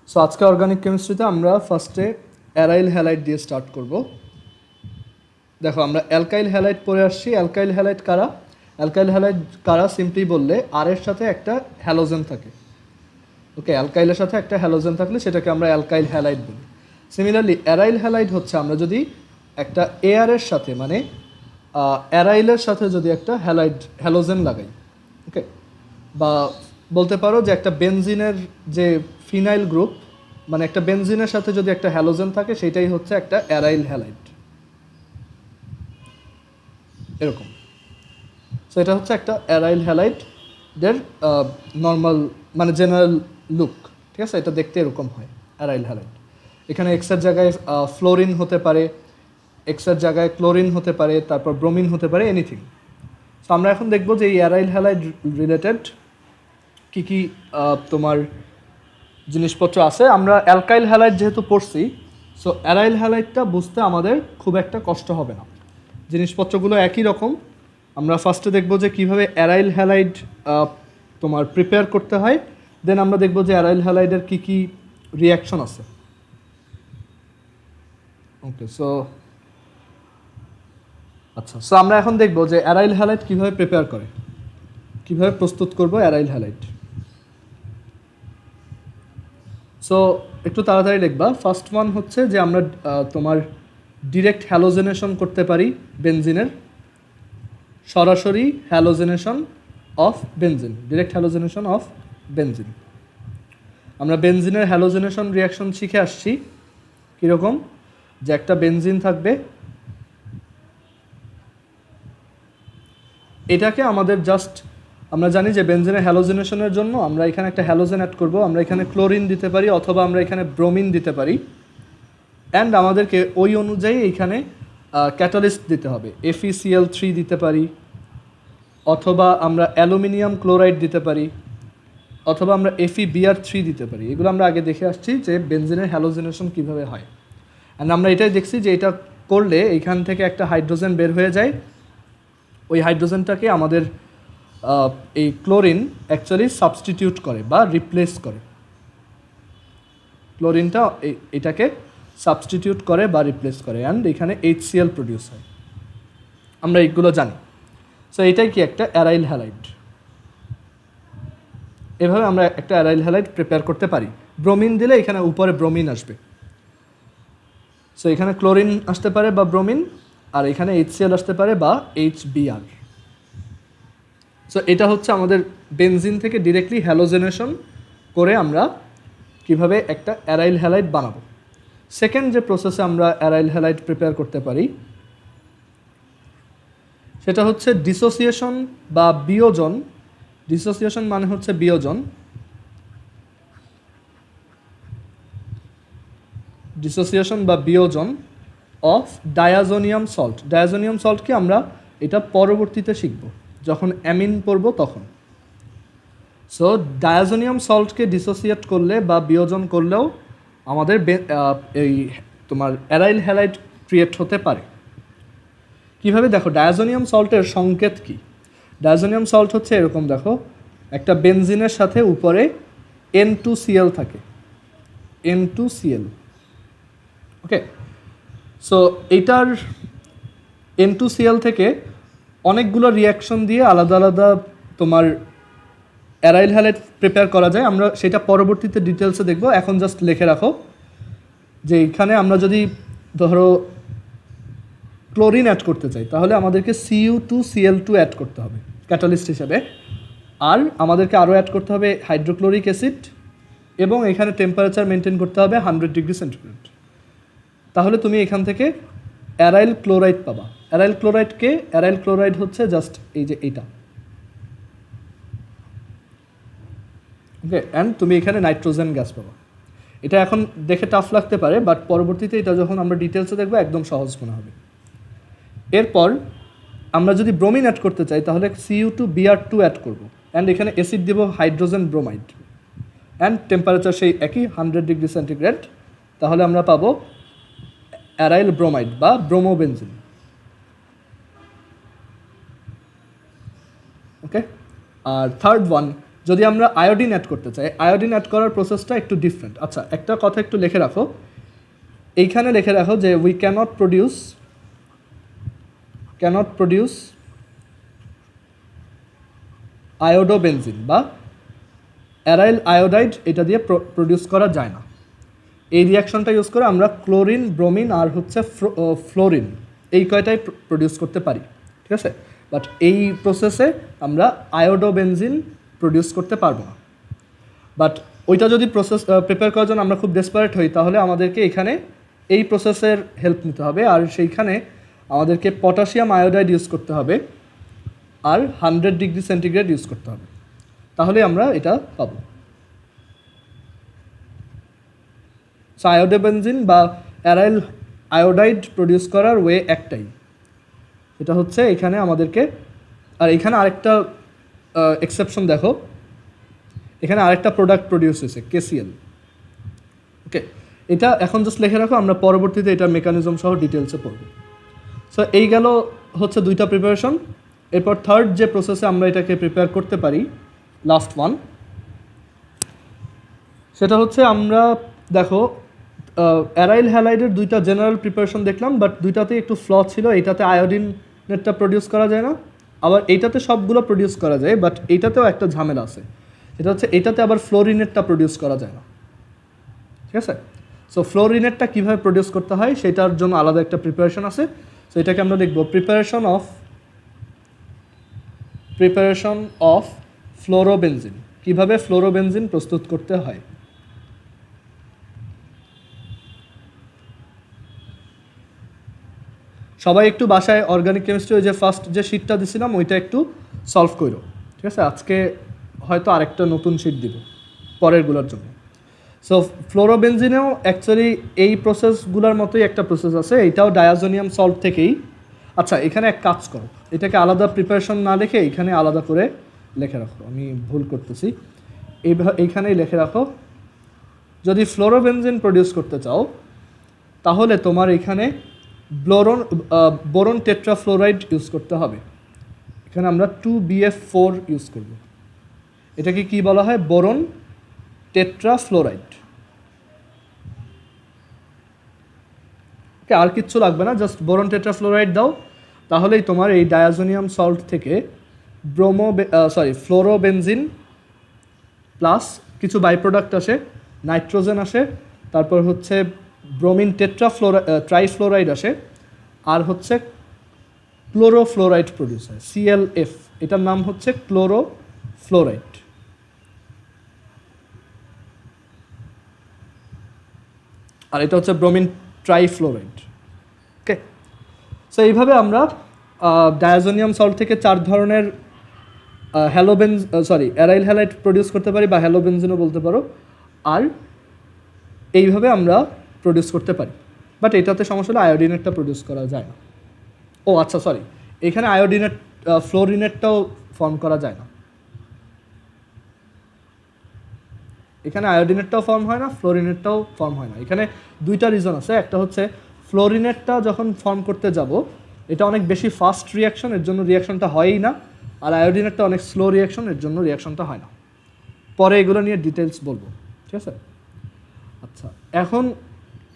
So আজকে organic কেমিস্ট্রিতে আমরা ফার্স্টে অ্যারাইল হ্যালাইড দিয়ে স্টার্ট করব। দেখো আমরা অ্যালকাইল হ্যালাইড পড়ে আসছি। অ্যালকাইল হ্যালাইড কারা? অ্যালকাইল হ্যালাইড কারা সিম্পলি বললে আর এর সাথে একটা হ্যালোজেন থাকে। ওকে, অ্যালকাইলের সাথে একটা হ্যালোজেন থাকলে সেটাকে আমরা অ্যালকাইল হ্যালাইড বলি। সিমিলারলি অ্যারাইল হ্যালাইড হচ্ছে আমরা যদি একটা এয়ারের সাথে মানে অ্যারাইলের সাথে যদি একটা হ্যালোজেন লাগাই, ওকে, বা বলতে পারো যে একটা বেনজিনের যে ফিনাইল গ্রুপ মানে একটা বেনজিনের সাথে যদি একটা হ্যালোজেন থাকে সেটাই হচ্ছে একটা অ্যারাইল হ্যালাইড, এরকম। সো এটা হচ্ছে একটা অ্যারাইল হ্যালাইডের নর্মাল মানে জেনারেল লুক, ঠিক আছে? এটা দেখতে এরকম হয় অ্যারাইল হ্যালাইড। এখানে এক্সের জায়গায় ফ্লোরিন হতে পারে, এক্সের জায়গায় ক্লোরিন হতে পারে, তারপর ব্রোমিন হতে পারে, এনিথিং। সো আমরা এখন দেখবো যে এই অ্যারাইল হ্যালাইড রিলেটেড কী কী তোমার জিনিসপত্র আছে। আমরা অ্যালকাইল হ্যালাইড যেহেতু পড়ছি, সো অ্যারাইল হ্যালাইডটা বুঝতে আমাদের খুব একটা কষ্ট হবে না, জিনিসপত্রগুলো একই রকম। আমরা ফার্স্টে দেখব যে কীভাবে অ্যারাইল হ্যালাইড তোমার প্রিপেয়ার করতে হয়, দেন আমরা দেখব যে অ্যারাইল হ্যালাইডের কী কী রিয়াকশন আছে। ওকে, সো আচ্ছা, সো আমরা এখন দেখব যে অ্যারাইল হ্যালাইড কীভাবে প্রিপেয়ার করে, কীভাবে প্রস্তুত করব অ্যারাইল হ্যালাইড। সো একটু তাড়াতাড়ি লিখবা। ফার্স্ট ওয়ান হচ্ছে যে আমরা তোমার ডিরেক্ট হ্যালোজেনেশন করতে পারি বেনজিনের, সরাসরি halogenation of benzene, direct halogenation of benzene. আমরা বেনজিনের হ্যালোজেনেশন রিয়াকশন শিখে আসছি কীরকম, যে একটা বেনজিন থাকবে, এটাকে আমাদের জাস্ট আমরা জানি যে বেনজিনের হ্যালোজেনেশনের জন্য আমরা এখানে একটা হ্যালোজেন অ্যাড করব, আমরা এখানে ক্লোরিন দিতে পারি অথবা আমরা এখানে ব্রোমিন দিতে পারি, অ্যান্ড আমাদেরকে ওই অনুযায়ী এইখানে ক্যাটালিস্ট দিতে হবে, FeCl3 দিতে পারি, অথবা আমরা অ্যালুমিনিয়াম ক্লোরাইড দিতে পারি, অথবা আমরা FeBr3 দিতে পারি। এগুলো আমরা আগে দেখে আসছি যে বেনজিনের হ্যালোজেনেশন কীভাবে হয়, অ্যান্ড আমরা এটাই দেখছি যে এটা করলে এইখান থেকে একটা হাইড্রোজেন বের হয়ে যায়। ওই হাইড্রোজেনটাকে আমাদের এই ক্লোরিন অ্যাকচুয়ালি সাবস্টিটিউট করে বা রিপ্লেস করে, ক্লোরিনটা এটাকে সাবস্টিটিউট করে বা রিপ্লেস করে, অ্যান্ড এখানে HCl প্রডিউস হয়, আমরা এইগুলো জানি। সো এটাই কি একটা অ্যারাইল হ্যালাইড। এভাবে আমরা একটা অ্যারাইল হ্যালাইড প্রিপেয়ার করতে পারি। ব্রোমিন দিলে এখানে উপরে ব্রোমিন আসবে, সো এখানে ক্লোরিন আসতে পারে বা ব্রোমিন, আর এখানে HCl আসতে পারে বা HBr। সো এটা হচ্ছে আমাদের বেনজিন থেকে ডিরেক্টলি হ্যালোজেনেশন করে আমরা কিভাবে একটা অ্যারাইল হ্যালাইড বানাবো। সেকেন্ড যে প্রসেসে আমরা অ্যারাইল হ্যালাইড প্রিপেয়ার করতে পারি সেটা হচ্ছে ডিসোসিয়েশন বা বিয়োজন। ডিসোসিয়েশন মানে হচ্ছে বিয়োজন, ডিসোসিয়েশন বা বিয়োজন অফ ডায়াজোনিয়াম সল্ট। ডায়াজোনিয়াম সল্টকে আমরা এটা পরবর্তীতে শিখব, যখন অ্যামিন পড়ব তখন। সো ডায়াজোনিয়াম সল্টকে ডিসোসিয়েট করলে বা বিয়োজন করলেও আমাদের এই তোমার অ্যারাইল হ্যালাইড ক্রিয়েট হতে পারে। কীভাবে? দেখো, ডায়াজোনিয়াম সল্টের সংকেত কী? ডায়াজোনিয়াম সল্ট হচ্ছে এরকম, দেখো একটা বেনজিনের সাথে উপরে N2Cl থাকে, N2Cl, ওকে। সো এইটার N2Cl থেকে অনেকগুলো রিয়াকশন দিয়ে আলাদা আলাদা তোমার অ্যারাইল হ্যালাইড প্রিপেয়ার করা যায়। আমরা সেটা পরবর্তীতে ডিটেলসে দেখব, এখন জাস্ট লিখে রাখো যে এখানে আমরা যদি ধরো ক্লোরিন অ্যাড করতে চাই তাহলে আমাদেরকে Cu2Cl2 অ্যাড করতে হবে ক্যাটালিস্ট হিসেবে, আর আমাদেরকে আরও অ্যাড করতে হবে হাইড্রোক্লোরিক অ্যাসিড, এবং এখানে টেম্পারেচার মেনটেন করতে হবে 100 ডিগ্রি সেন্টিগ্রেড। তাহলে তুমি এখান থেকে অ্যারাইল ক্লোরাইড পাবা। অ্যারাইল ক্লোরাইডকে, অ্যারাইল ক্লোরাইড হচ্ছে জাস্ট এই যে এইটা, ওকে, অ্যান্ড তুমি এখানে নাইট্রোজেন গ্যাস পাবা। এটা এখন দেখে টাফ লাগতে পারে, বাট পরবর্তীতে এটা যখন আমরা ডিটেলসে দেখবো একদম সহজ মনে হবে। এরপর আমরা যদি ব্রোমিন অ্যাড করতে চাই তাহলে Cu2Br2 অ্যাড করব, অ্যান্ড এখানে অ্যাসিড দেবো হাইড্রোজেন ব্রোমাইড, অ্যান্ড টেম্পারেচার সেই একই 100 ডিগ্রি সেন্টিগ্রেড। তাহলে আমরা পাবো অ্যারাইল ব্রোমাইড বা ব্রোমোবেনজিন, ওকে। আর থার্ড ওয়ান যদি আমরা আয়োডিন অ্যাড করতে চাই, আয়োডিন অ্যাড করার প্রসেসটা একটু ডিফারেন্ট। আচ্ছা, একটা কথা একটু লিখে রাখো, এইখানে লিখে রাখো যে উই ক্যানট প্রডিউস আয়োডোবেনজিন বা অ্যারাইল আয়োডাইড, এটা দিয়ে প্রডিউস করা যায় না। এই রিয়াকশনটা ইউজ করে আমরা ক্লোরিন, ব্রোমিন আর হচ্ছে ফ্লোরিন, এই কয়টাই প্রডিউস করতে পারি, ঠিক আছে। বাট এই প্রসেসে আমরা আয়োডোবেনজিন প্রডিউস করতে পারবো না। বাট ওইটা যদি প্রিপেয়ার করার জন্য আমরা খুব ডেসপারেট হই, তাহলে আমাদেরকে এখানে এই প্রসেসের হেল্প নিতে হবে, আর সেইখানে আমাদেরকে পটাশিয়াম আয়োডাইড ইউজ করতে হবে আর 100 ডিগ্রি সেন্টিগ্রেড ইউজ করতে হবে, তাহলে আমরা এটা পাবো। সো আয়োডোবেনজিন বা অ্যারাইল আয়োডাইড প্রডিউস করার ওয়ে একটাই, এটা হচ্ছে এখানে আমাদেরকে, আর এখানে আরেকটা এক্সেপশন দেখো, এখানে আরেকটা প্রোডাক্ট প্রডিউস হয়েছে KCl। ওকে, এটা এখন জাস্ট লিখে রাখো, আমরা পরবর্তীতে এটার মেকানিজম সহ ডিটেলসে পড়ব। সো এই গেল হচ্ছে দুইটা প্রিপারেশন। এরপর থার্ড যে প্রসেসে আমরা এটাকে প্রিপেয়ার করতে পারি, লাস্ট ওয়ান, সেটা হচ্ছে আমরা দেখো অ্যারাইল হ্যালাইডের দুইটা জেনারেল প্রিপারেশন দেখলাম, বাট দুইটাতে একটু ফ্ল ছিল। এইটাতে আয়োডিনেরটা প্রডিউস করা যায় না, আবার এইটাতে সবগুলো প্রডিউস করা যায়, বাট এইটাতেও একটা ঝামেলা আছে, সেটা হচ্ছে এইটাতে আবার ফ্লোরিনেটটা প্রডিউস করা যায় না, ঠিক আছে। সো ফ্লোরিনেটটা কীভাবে প্রডিউস করতে হয় সেটার জন্য আলাদা একটা প্রিপারেশন আছে। সো এটাকে আমরা লিখব প্রিপারেশন অফ ফ্লোরোবেনজিন, কীভাবে ফ্লোরোবেনজিন প্রস্তুত করতে হয়। সবাই একটু বাসায় অর্গানিক কেমিস্ট্রি ওই যে ফার্স্ট যে শিটটা দিছিলাম ওইটা একটু সলভ করো, ঠিক আছে। আজকে হয়তো আরেকটা নতুন শিট দিব পরেরগুলোর জন্য। সো ফ্লোরোবেনজিনেও অ্যাকচুয়ালি এই প্রসেসগুলোর মতোই একটা প্রসেস আছে, এইটাও ডায়াজোনিয়াম সল্ট থেকেই। আচ্ছা, এখানে এক কাজ করো, এটাকে আলাদা প্রিপারেশন না লিখে এখানে আলাদা করে লিখে রাখো, আমি ভুল করতেছি, এইখানেই লিখে রাখো। যদি ফ্লোরোবেনজিন প্রডিউস করতে চাও তাহলে তোমার এখানে বোরন টেট্রাফ্লোরাইড ইউজ করতে হবে। এখানে আমরা 2BF4 ইউজ করব। এটাকে কি বলা হয়? বোরন টেট্রাফ্লোরাইড। আর কিচ্ছু লাগবে না, জাস্ট বোরন টেট্রাফ্লোরাইড দাও, তাহলেই তোমার এই ডায়াজোনিয়াম সল্ট থেকে ফ্লোরোবেনজিন প্লাস কিছু বাই প্রোডাক্ট আসে, নাইট্রোজেন আসে, তারপর হচ্ছে ব্রোমিন ট্রাইফ্লোরাইড আসে, আর হচ্ছে ক্লোরোফ্লোরাইড প্রডিউস হয়, ClF। এটার নাম হচ্ছে ক্লোরোফ্লোরাইড। আর এটা হচ্ছে ব্রোমিন ট্রাইফ্লোরাইড। ওকে, সো এইভাবে আমরা ডায়াজোনিয়াম সল্ট থেকে 4 ধরনের অ্যারাইল হ্যালাইড প্রডিউস করতে পারি, বা হ্যালোবেনজিনও বলতে পারো। আর এইভাবে আমরা প্রডিউস করতে পারি, বাট এটাতে সমস্যা হলে আয়োডিনেটটা প্রডিউস করা যায় না। ও আচ্ছা, সরি, এখানে ফ্লোরিনেটটাও ফর্ম করা যায় না। এখানে আয়োডিনেটটাও ফর্ম হয় না, ফ্লোরিনেটটাও ফর্ম হয় না। এখানে দুইটা রিজন আছে। একটা হচ্ছে ফ্লোরিনেটটা যখন ফর্ম করতে যাব এটা অনেক বেশি ফাস্ট রিয়াকশন, এর জন্য রিয়াকশনটা হয়ই না। আর আয়োডিনেটটা অনেক স্লো রিয়াকশন, এর জন্য রিয়াকশনটা হয় না। পরে এগুলো নিয়ে ডিটেলস বলবো, ঠিক আছে। আচ্ছা, এখন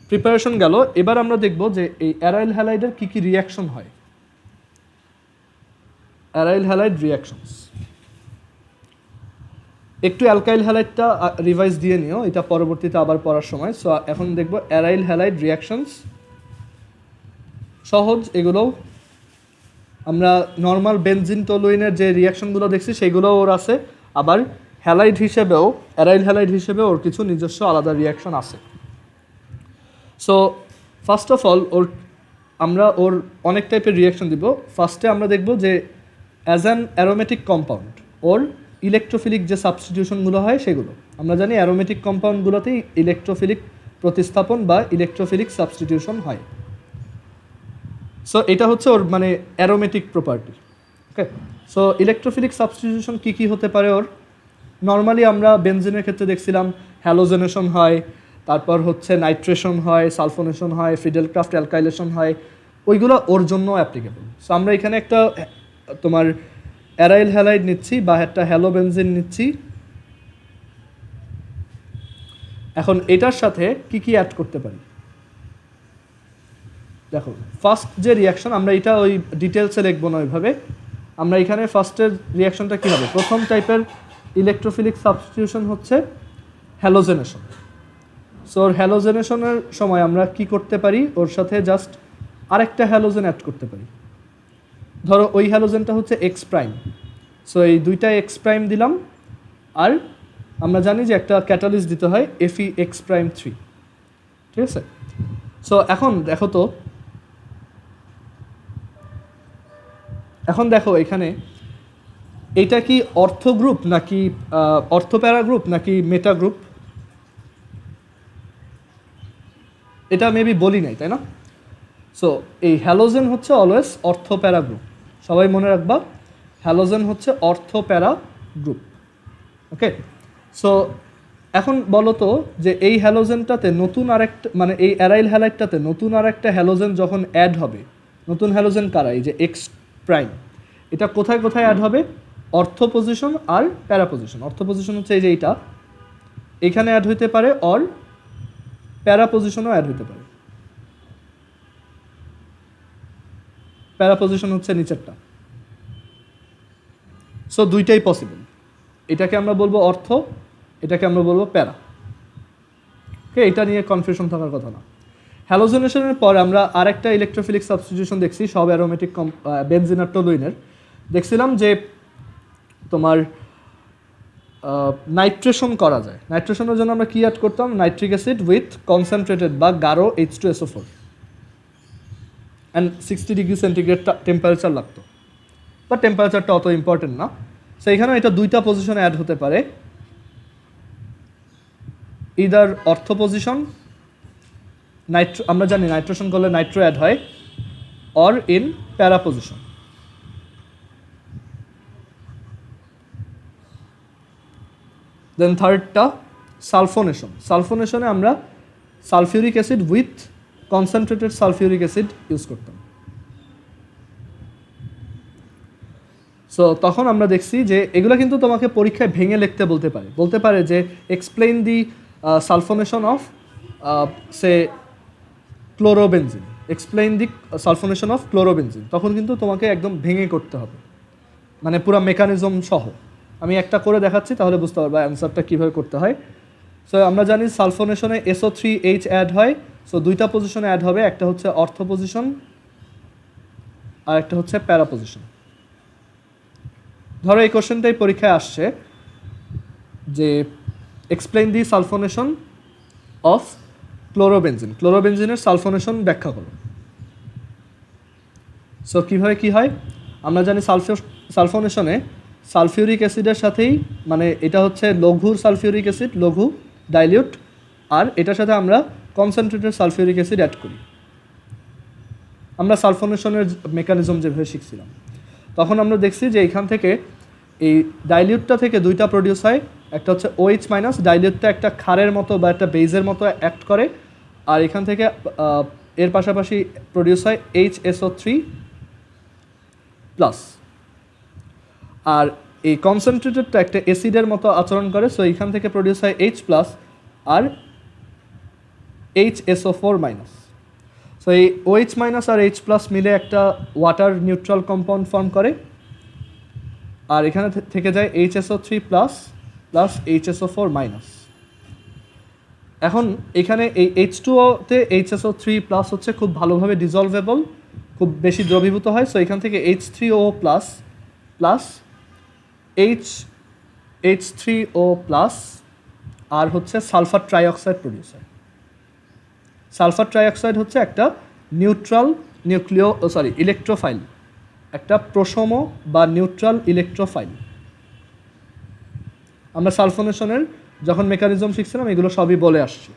প্রিপারেশন গেল, এবার আমরা দেখব যে এই অ্যারাইল হ্যালাইডের কী কী রিয়াকশন হয়। অ্যারাইল হ্যালাইড রিয়াকশনস, একটু অ্যালকাইল হ্যালাইডটা রিভাইজ দিয়ে নিও, এটা পরবর্তীতে আবার পড়ার সময়। সো এখন দেখব অ্যারাইল হ্যালাইড রিয়াকশনস, সহজ এগুলোও। আমরা নর্মাল বেনজিন টলুইনের যে রিয়াকশনগুলো দেখছি সেগুলোও ওর আছে, আবার হ্যালাইড হিসেবেও, অ্যারাইল হ্যালাইড হিসেবেও ওর কিছু নিজস্ব আলাদা রিয়াকশন আছে। সো ফার্স্ট অফ অল আমরা ওর অনেক টাইপের রিয়াকশন দিব। ফার্স্টে আমরা দেখব যে as an aromatic compound or electrophilic যে সাবস্টিটিউশনগুলো হয় সেগুলো আমরা জানি। অ্যারোমেটিক কম্পাউন্ডগুলোতেই ইলেকট্রোফিলিক প্রতিস্থাপন বা ইলেকট্রোফিলিক সাবস্টিটিউশন হয়। সো এটা হচ্ছে ওর মানে অ্যারোমেটিক প্রপার্টি। ওকে, সো ইলেকট্রোফিলিক সাবস্টিটিউশন কী কী হতে পারে ওর? নর্মালি আমরা বেনজিনের ক্ষেত্রে দেখছিলাম হ্যালোজেনেশন হয়, তারপর হচ্ছে নাইট্রেশন হয়, সালফোনেশন হয়, ফিডেলক্রাফট অ্যালকাইলেশন হয়, ওইগুলো ওর জন্য অ্যাপ্লিকেবল। সো আমরা এখানে একটা তোমার অ্যারাইল হ্যালাইড নিচ্ছি বা একটা হ্যালোবেনজিন নিচ্ছি, এখন এটার সাথে কি কি অ্যাড করতে পারি দেখো ফার্স্ট যে রিয়াকশন আমরা এটা ওই ডিটেলসে লিখবো না ওইভাবে আমরা এখানে ফার্স্টের রিয়াকশনটা কী হবে প্রথম টাইপের ইলেকট্রোফিলিক সাবস্টিটিউশন হচ্ছে হ্যালোজেনেশন সো ওর হ্যালোজেনেশনের সময় আমরা কি করতে পারি ওর সাথে জাস্ট আরেকটা হ্যালোজেন অ্যাড করতে পারি ধরো ওই হ্যালোজেনটা হচ্ছে এক্স প্রাইম সো এই দুইটা এক্স প্রাইম দিলাম আর আমরা জানি যে একটা ক্যাটালিস্ট দিতে হয় এফই এক্স প্রাইম 3 ঠিক আছে সো এখন দেখো এখানে এটা কি অর্থ গ্রুপ নাকি অর্থপ্যারা গ্রুপ নাকি মেটা গ্রুপ এটা মেবি বলি নাই তাই না সো এই হ্যালোজেন হচ্ছে অলওয়েজ অর্থপ্যারা গ্রুপ সবাই মনে রাখবা হ্যালোজেন হচ্ছে অর্থপ্যারা গ্রুপ ওকে সো এখন বলো তো যে এই হ্যালোজেনটাতে নতুন আরেকটা মানে এই অ্যারাইল হ্যালাইডটাতে নতুন আরেকটা হ্যালোজেন যখন অ্যাড হবে নতুন হ্যালোজেন কারা এই যে এক্স প্রাইম এটা কোথায় কোথায় অ্যাড হবে অর্থ পজিশন আর প্যারা পজিশন অর্থ পজিশন হচ্ছে এই যে এইটা এখানে অ্যাড হইতে পারে অর প্যারা পজিশনও অ্যাড হইতে পারে প্যারা পজিশন হচ্ছে নিচেরটা সো দুইটাই পসিবল এটাকে আমরা বলবো অর্থ এটাকে আমরা বলবো প্যারা ওকে এটা নিয়ে কনফিউশন থাকার কথা না হ্যালোজেনেশনের পর আমরা আরেকটা ইলেকট্রোফিলিক সাবস্টিটিউশন দেখছি সব অ্যারোমেটিক বেনজিন আর টলুইনের দেখছিলাম যে তোমার নাইট্রেশন করা যায় নাইট্রেশনের জন্য আমরা কি অ্যাড করতাম নাইট্রিক অ্যাসিড উইথ কনসেন্ট্রেটেড বা গাঢ় H2SO4 and 60 degree centigrade temperature লাগতো বা টেম্পারেচারটা অত ইম্পর্টেন্ট না সেইখানে এটা দুইটা পজিশনে অ্যাড হতে পারে ইদার অর্থ পজিশন আমরা জানি নাইট্রেশন করলে নাইট্রো অ্যাড হয় অর ইন প্যারা পজিশন দেন থার্ডটা সালফোনেশনে আমরা sulphuric acid with concentrated sulphuric acid use করতাম সো তখন আমরা দেখছি যে এগুলো কিন্তু তোমাকে পরীক্ষায় ভেঙে লিখতে বলতে পারে যে এক্সপ্লেইন দি সালফোনেশন অফ সে chlorobenzene explain the sulphonation of chlorobenzene তখন কিন্তু তোমাকে একদম ভেঙে করতে হবে মানে পুরো মেকানিজম সহ আমি একটা করে দেখাচ্ছি তাহলে বুঝতে পারবা অ্যান্সারটা কীভাবে করতে হয় সো আমরা জানি সালফোনেশনে SO3H অ্যাড হয় সো দুইটা পজিশনে অ্যাড হবে একটা হচ্ছে অর্থ পজিশন আর একটা হচ্ছে প্যারা পজিশন ধরো এই কোশ্চেনটাই পরীক্ষায় আসছে যে এক্সপ্লেইন দি সালফোনেশন অফ ক্লোরোবেনজিনের সালফোনেশন ব্যাখ্যা করো সো কীভাবে কী হয় আমরা জানি সালফোনেশনে সালফিউরিক অ্যাসিডের সাথেই মানে এটা হচ্ছে লঘুর সালফিউরিক অ্যাসিড লঘু ডাইলিউট আর এটার সাথে আমরা কনসেন্ট্রেটেড সালফিউরিক অ্যাসিড অ্যাড করি আমরা সালফোনেশনের মেকানিজম যেভাবে শিখছিলাম তখন আমরা দেখছি যে এখান থেকে এই ডাইলিউটটা থেকে দুইটা প্রডিউস হয় একটা হচ্ছে OH মাইনাস ডাইলিউটটা একটা ক্ষারের মতো বা একটা বেজের মতো অ্যাক্ট করে আর এখান থেকে এর পাশাপাশি প্রডিউস হয় HSO3 প্লাস আর এই কনসেন্ট্রেটেডটা একটা অ্যাসিডের মতো আচরণ করে সো এখান থেকে প্রডিউস হয় H প্লাস আর HSO4 মাইনাস সো এই OH মাইনাস আর H প্লাস মিলে একটা ওয়াটার নিউট্রাল কম্পাউন্ড ফর্ম করে আর এখানে থেকে যায় HSO3 plus plus HSO4 minus এখন এখানে এই H2O-তে HSO3 প্লাস হচ্ছে খুব ভালোভাবে ডিজলভেবল খুব বেশি দ্রবীভূত হয় সো এখান থেকে H3O plus plus H3O plus আর হচ্ছে সালফার ট্রাইঅক্সাইড প্রডিউস হয় সালফার ট্রাইঅক্সাইড হচ্ছে একটা নিউট্রাল ইলেকট্রোফাইল একটা প্রশম বা নিউট্রাল ইলেকট্রোফাইল আমরা সালফোনেশনের যখন মেকানিজম শিখছিলাম এগুলো সবই বলে আসছি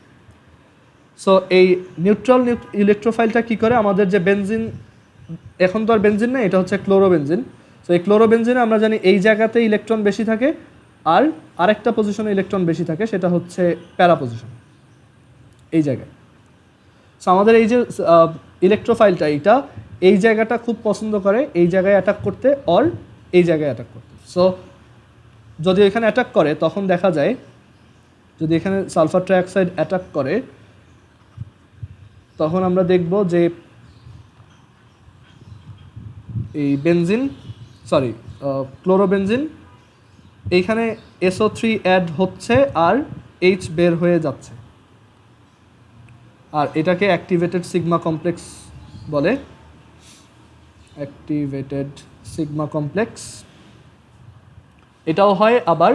সো এই নিউট্রাল ইলেকট্রোফাইলটা কী করে আমাদের যে বেনজিন এখন তো আর বেনজিন না এটা হচ্ছে ক্লোরোবেনজিন সো এই ক্লোরোবেনজিনে আমরা জানি এই জায়গাতে ইলেকট্রন বেশি থাকে আর আরেকটা পজিশনে ইলেকট্রন বেশি থাকে সেটা হচ্ছে প্যারা পজিশন এই জায়গায় সো আমাদের এই যে ইলেকট্রোফাইলটা এইটা এই জায়গাটা খুব পছন্দ করে এই জায়গায় অ্যাটাক করতে অর এই জায়গায় অ্যাটাক করতে সো যদি এখানে অ্যাটাক করে তখন দেখা যায় যদি এখানে সালফার ট্রাইঅক্সাইড অ্যাটাক করে তখন আমরা দেখব যে এই ক্লোরোবেনজিন এইখানে SO3 অ্যাড হচ্ছে আর H বের হয়ে যাচ্ছে, আর এটাকে অ্যাক্টিভেটেড সিগমা কমপ্লেক্স বলে। অ্যাক্টিভেটেড সিগমা কমপ্লেক্স এটাও হয়, আবার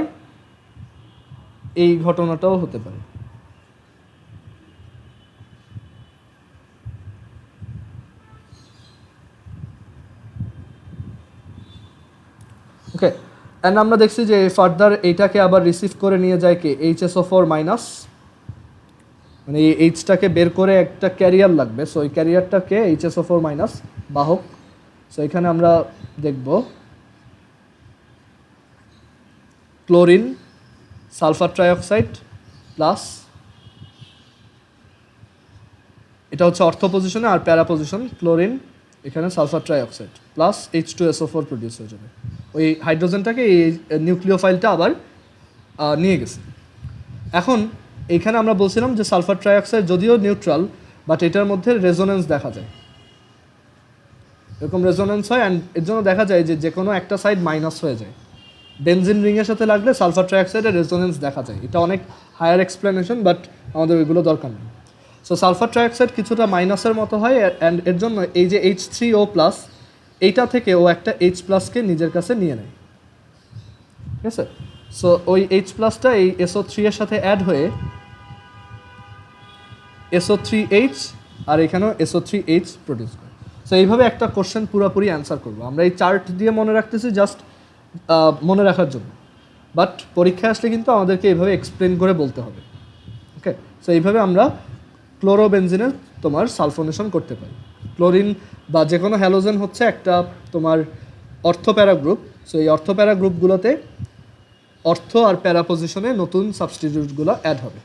এই ঘটনাটাও হতে পারে। ওকে, অ্যান্ড আমরা দেখছি যে ফার্দার এইটাকে আবার রিসিভ করে নিয়ে যায় কে, HSO4 মাইনাস, মানে এই এইচটাকে বের করে একটা ক্যারিয়ার লাগবে, সো এই ক্যারিয়ারটাকে HSO4 মাইনাস বাহক। সো এখানে আমরা দেখব ক্লোরিন সালফার ট্রাইঅক্সাইড প্লাস, এটা হচ্ছে অর্থ পজিশনে, আর প্যারা পজিশন ক্লোরিন এখানে sulphur trioxide plus H2SO4 produce হয়ে যাবে। ওই হাইড্রোজেনটাকে এই নিউক্লিওফাইলটা আবার নিয়ে গেছে। এখন এইখানে আমরা বলছিলাম যে সালফার ট্রাইঅক্সাইড যদিও নিউট্রাল, বাট এটার মধ্যে রেজোনেন্স দেখা যায়, এরকম রেজোনেন্স হয়, অ্যান্ড এর জন্য দেখা যায় যে কোনো একটা সাইড মাইনাস হয়ে যায়। বেনজিন রিংয়ের সাথে লাগলে সালফার ট্রাইঅক্সাইডের রেজোনেন্স দেখা যায়। এটা অনেক হায়ার এক্সপ্লেনেশন, বাট আমাদের ওইগুলো দরকার নেই। সো সালফার ট্রাইঅক্সাইড কিছুটা মাইনাসের মতো হয়, অ্যান্ড এর জন্য এই যে H3O প্লাস, এইটা থেকে ও একটা H প্লাসকে নিজের কাছে নিয়ে নেয়, ঠিক আছে? সো ওই H প্লাসটা এই SO3 এর সাথে অ্যাড হয়ে SO3H, আর এখানেও SO3H প্রডিউস করে। সো এইভাবে একটা কোশ্চেন পুরোপুরি অ্যান্সার করবো আমরা। এই চার্ট দিয়ে মনে রাখতেছি জাস্ট মনে রাখার জন্য, বাট পরীক্ষায় আসলে কিন্তু আমাদেরকে এইভাবে এক্সপ্লেন করে বলতে হবে। ওকে, সো এইভাবে আমরা ক্লোরোবেনজিনের তোমার সালফোনেশন করতে পারি। ক্লোরিন বা যে কোনো হ্যালোজেন হচ্ছে একটা তোমার অর্থপ্যারা গ্রুপ। সো এই অর্থপ্যারা গ্রুপগুলোতে অর্থ আর প্যারা পজিশনে নতুন সাবস্টিটিউটগুলো অ্যাড হবে।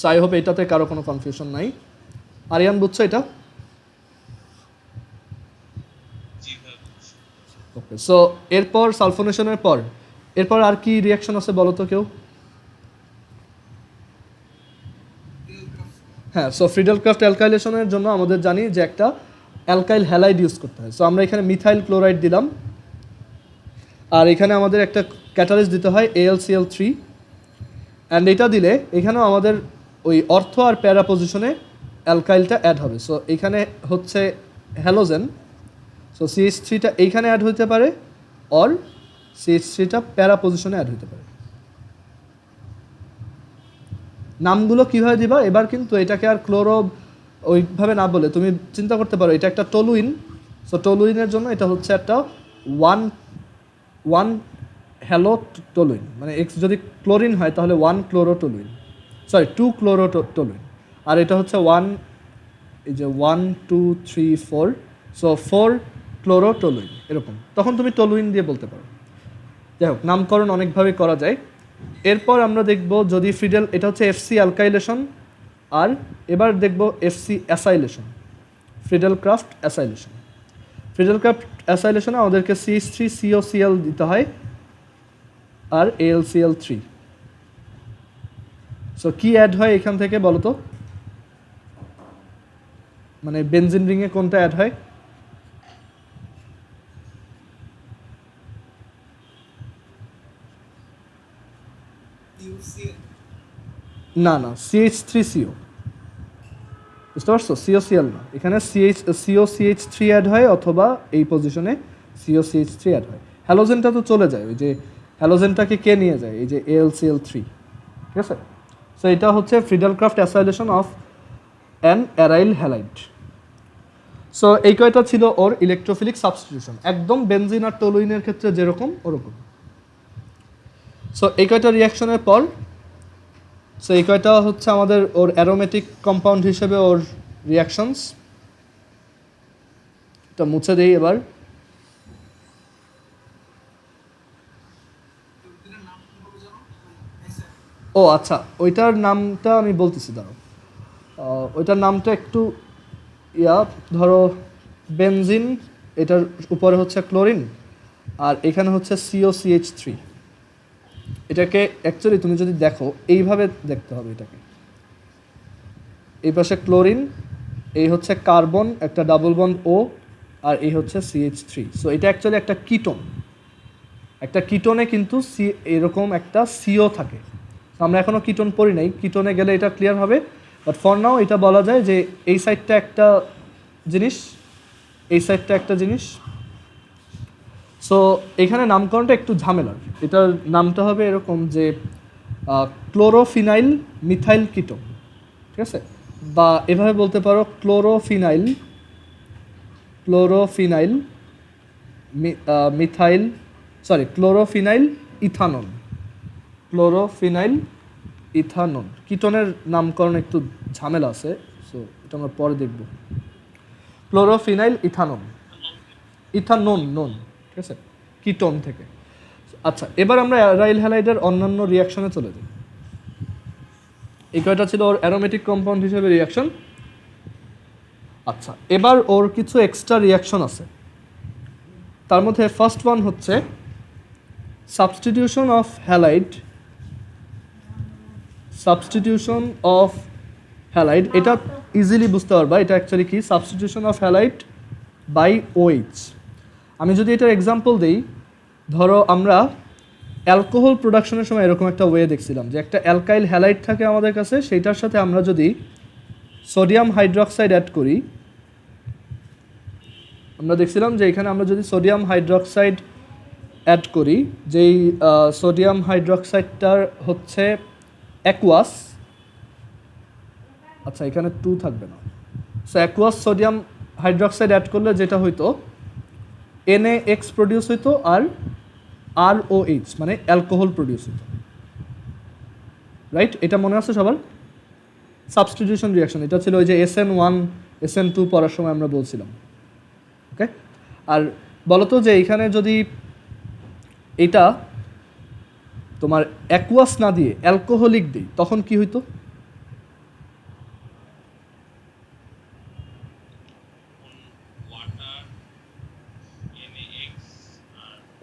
সো আই হোপ এটাতে কারো কোনো কনফিউশন নাই। আরিয়ান বুঝছো এটা? ওকে, সো এরপর সালফোনেশনের পর এরপর আর কি রিয়াকশন আছে বলো তো কেউ? হ্যাঁ, সো ফ্রিডেলক্রাফট অ্যালকাইলেশনের জন্য আমাদের জানি যে একটা অ্যালকাইল হ্যালাইড ইউজ করতে হয়। সো আমরা এখানে মিথাইল ক্লোরাইড দিলাম, আর এখানে আমাদের একটা ক্যাটালিস্ট দিতে হয় AlCl3, অ্যান্ড এটা দিলে এখানেও আমাদের ওই অর্থ আর প্যারা পজিশনে অ্যালকাইলটা অ্যাড হবে। সো এখানে হচ্ছে হ্যালোজেন, সো CH3টা এইখানে অ্যাড হতে পারে, অর CH3টা প্যারা পজিশনে অ্যাড হতে পারে। নামগুলো কীভাবে দিবা এবার, কিন্তু এটাকে আর ক্লোরো ওইভাবে না বলে তুমি চিন্তা করতে পারো এটা একটা টলুইন। সো টলুইনের জন্য এটা হচ্ছে একটা ওয়ান হ্যালো টলুইন, মানে এক্স যদি ক্লোরিন হয় তাহলে 1 ক্লোরোটলুইন, সরি 2 ক্লোরোটলুইন, আর এটা হচ্ছে 1, এই যে 1 2 3 4, সো 4 ক্লোরোটলুইন এরকম। তখন তুমি টলুইন দিয়ে বলতে পারো। যাই হোক, নামকরণ অনেকভাবে করা যায়। এরপর আমরা দেখব যদি ফ্রিডেল, এটা হচ্ছে FC অ্যালকাইলেশন, আর এবার দেখব FC অ্যাসাইলেশন, ফ্রিডেলক্রাফট অ্যাসাইলেশন। ফ্রিডেলক্রাফট অ্যাসাইলেশনে আমাদেরকে CH3COCl দিতে হয় আর AlCl3। সো কি অ্যাড হয় এখান থেকে বলো তো, মানে বেনজিন রিংয়ে কোনটা অ্যাড হয়? না না, CH3CO, বুঝতে পারছো? COCl না, এখানে COCH3 অ্যাড হয়, অথবা এই পজিশনে COCH3 অ্যাড হয়। হ্যালোজেনটা তো চলে যায়, ওই যে হ্যালোজেনটাকে কে নিয়ে যায়, এই যে AlCl3, ঠিক আছে? সো এটা হচ্ছে Friedel Crafts acylation of an aryl halide. So এই কয়টা ছিল ওর ইলেকট্রোফিলিক সাবস্টিটিউশন, একদম বেনজিন আর টলুইনের ক্ষেত্রে যেরকম ওরকম। সো এই কয়টা রিয়াকশনের পর, সো এই কয়টা হচ্ছে আমাদের ওর অ্যারোমেটিক কম্পাউন্ড হিসেবে ওর রিয়াকশনস। এটা মুছে দেই এবার। ও আচ্ছা, ওইটার নামটা আমি বলতেছি, দাঁড়াও। ওইটার নামটা একটু ধরো বেনজিন, এটার উপরে হচ্ছে ক্লোরিন, আর এখানে হচ্ছে COCH3। এটাকে অ্যাকচুয়ালি তুমি যদি দেখো এইভাবে দেখতে হবে এটাকে, এই পাশে ক্লোরিন, এই হচ্ছে কার্বন একটা ডাবল বন্ড ও, আর এই হচ্ছে CH3। সো এটা অ্যাকচুয়ালি একটা কিটোন, একটা কিটোনে কিন্তু এরকম একটা সিও থাকে। আমরা এখনও কিটোন পড়ি নাই, কিটোনে গেলে এটা ক্লিয়ার হবে, বাট ফর নাও এটা বলা যায় যে এই সাইডটা একটা জিনিস, এই সাইডটা একটা জিনিস। সো এখানে নামকরণটা একটু ঝামেলার, এটার নামটা হবে এরকম যে ক্লোরোফিনাইল মিথাইল কিটো, ঠিক আছে, বা এভাবে বলতে পারো ক্লোরোফিনাইল মিথাইল ক্লোরোফিনাইল ইথানল, ক্লোরোফিনাইল ইথানল। কিটোনের নামকরণ একটু ঝামেলা আছে, সো এটা আমরা পরে দেখব। ক্লোরোফিনাইল ইথানল, নন, ঠিক আছে, কিটোন থেকে। আচ্ছা, এবার আমরা অ্যারাইল হ্যালাইডের অন্যান্য রিয়াকশনে চলে যাই। এই কয়টা ছিল ওর অ্যারোমেটিক কম্পাউন্ড হিসেবে রিয়াকশন। আচ্ছা, এবার ওর কিছু এক্সট্রা রিয়াকশন আছে, তার মধ্যে ফার্স্ট ওয়ান হচ্ছে সাবস্টিটিউশন অফ হ্যালাইড। এটা ইজিলি বুঝতে পারবা এটা অ্যাকচুয়ালি কি, substitution of halide by OH। আমি যদি এটার এক্সাম্পল দিই, ধরো আমরা অ্যালকোহল প্রোডাকশনের সময় এরকম একটা ওয়ে দেখছিলাম যে একটা অ্যালকাইল হ্যালাইড থাকে আমাদের কাছে, সেইটার সাথে আমরা যদি সোডিয়াম হাইড্রক্সাইড অ্যাড করি, আমরা দেখছিলাম যে এখানে আমরা যদি সোডিয়াম হাইড্রক্সাইড অ্যাড করি, যেই সোডিয়াম হাইড্রক্সাইডটার হচ্ছে অ্যাকুয়াস, আচ্ছা এখানে 2 থাকবে না, so aqueous sodium hydroxide add করলে যেটা হইতো NaX প্রডিউস হইতো, আর ROH মানে অ্যালকোহল প্রডিউস হইতো, রাইট? এটা মনে আছে সবার? সাবস্টিটিউশন রিয়াকশন এটা ছিল ওই যে SN1 SN2 পড়ার সময় আমরা বলছিলাম, ওকে? আর বলতো যে এইখানে যদি এটা তোমার অ্যাকুয়াস না দিয়ে অ্যালকোহলিক দিই তখন কি হইতো?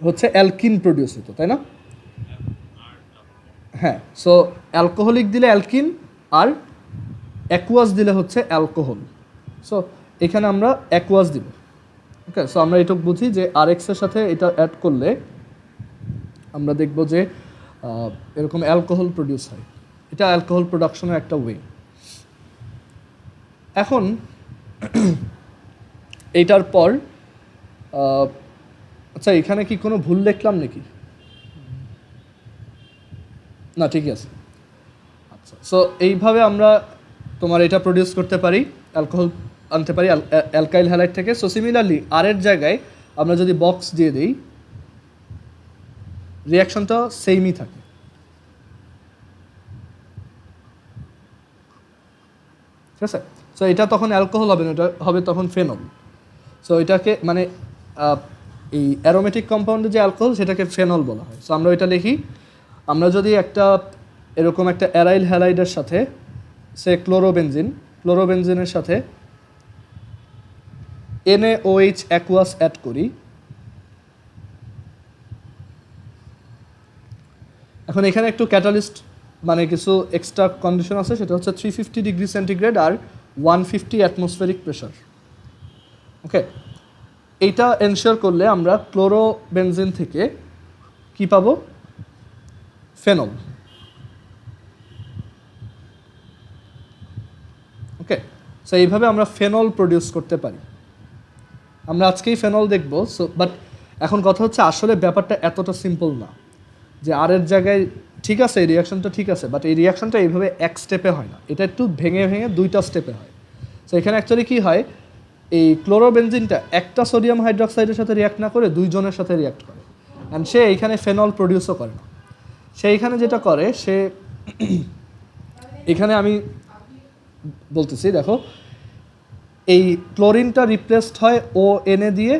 হচ্ছে অ্যালকিন প্রডিউস হতো, তাই না? হ্যাঁ, সো অ্যালকোহলিক দিলে অ্যালকিন, আর অ্যাকুয়াস দিলে হচ্ছে অ্যালকোহল। সো এখানে আমরা অ্যাকুয়াস দিব, ওকে? সো আমরা এটুকু বুঝি যে RX এর সাথে এটা অ্যাড করলে আমরা দেখব যে এরকম অ্যালকোহল প্রডিউস হয়। এটা অ্যালকোহল প্রোডাকশনের একটা ওয়ে। এখন এইটার পর আচ্ছা এখানে কি কোনো ভুল দেখলাম নাকি? না, ঠিকই আছে। আচ্ছা, সো এইভাবে আমরা তোমার এটা প্রডিউস করতে পারি, অ্যালকোহল আনতে পারি অ্যালকাইল হ্যালাইড থেকে। সো সিমিলারলি আর এর জায়গায় আমরা যদি বক্স দিয়ে দিই, রিয়াকশনটা সেমই থাকে। ঠিক আছে? সো এটা তখন অ্যালকোহল হবে না, এটা হবে তখন ফেনল। সো এটাকে মানে এই অ্যারোমেটিক কম্পাউন্ডে যে অ্যালকোহল সেটাকে ফেনল বলা হয়। সো আমরা এটা লিখি, আমরা যদি একটা এরকম একটা অ্যারাইল হ্যালাইডের সাথে সে ক্লোরোবেনজিনের সাথে NaOH অ্যাকুয়াস অ্যাড করি, এখন এখানে একটু ক্যাটালিস্ট মানে কিছু এক্সট্রা কন্ডিশন আছে, সেটা হচ্ছে 350 ডিগ্রি সেন্টিগ্রেড আর 150 অ্যাটমসফেরিক প্রেশার, ওকে? এইটা এনশিওর করলে আমরা ক্লোরোবেনজিন থেকে কি পাবো? ফেনল, ওকে? সো এইভাবে আমরা ফেনল প্রডিউস করতে পারি। আমরা আজকেই ফেনল দেখব। সো বাট এখন কথা হচ্ছে আসলে ব্যাপারটা এতটা সিম্পল না যে আর এর জায়গায় ঠিক আছে এই রিয়াকশনটা ঠিক আছে, বাট এই রিয়াকশনটা এইভাবে এক স্টেপে হয় না, এটা একটু ভেঙে ভেঙে 2টা স্টেপে হয়। সো এখানে অ্যাকচুয়ালি কী হয়, এই ক্লোরোবেনজিনটা একটা সোডিয়াম হাইড্রক্সাইডের সাথে রিয়াক্ট না করে 2 জনের সাথে রিয়াক্ট করে, অ্যান্ড সে এইখানে ফেনল প্রডিউসও করে না। সে এইখানে যেটা করে, সে এখানে আমি বলতেছি দেখো, এই ক্লোরিনটা রিপ্লেসড হয় ONA দিয়ে,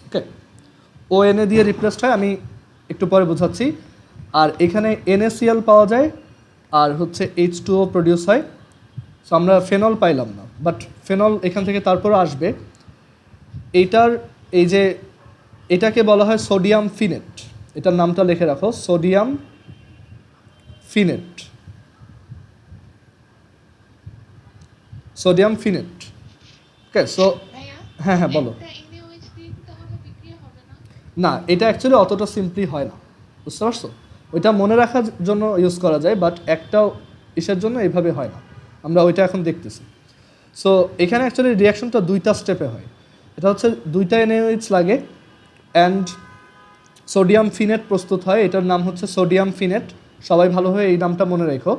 ওকে? ONA দিয়ে রিপ্লেসড হয়, আমি একটু পরে বোঝাচ্ছি। আর এখানে NaCl পাওয়া যায়, আর হচ্ছে H2O প্রডিউস হয়। সো আমরা ফেনল পাইলাম না, বাট ফেনল এখান থেকে তারপরে আসবে। এইটার এই যে এটাকে বলা হয় সোডিয়াম ফিনেট, এটার নামটা লিখে রাখো, সোডিয়াম ফিনেট। সোডিয়াম ফিনেট। ওকে, সো হ্যাঁ হ্যাঁ বলো। না, এটা অ্যাকচুয়ালি অতটা সিম্পলি হয় না, বুঝতে পারছো? ওইটা মনে রাখার জন্য ইউজ করা যায়, বাট একটা ইসের জন্য এইভাবে হয় না। আমরা ওইটা এখন দেখতেছি। সো এখানে অ্যাকচুয়ালি রিয়াকশনটা দুইটা স্টেপে হয়। এটা হচ্ছে দুইটা NaOH লাগে অ্যান্ড সোডিয়াম ফিনেট প্রস্তুত হয়। এটার নাম হচ্ছে সোডিয়াম ফিনেট। সবাই ভালোভাবে এই নামটা মনে রেখো।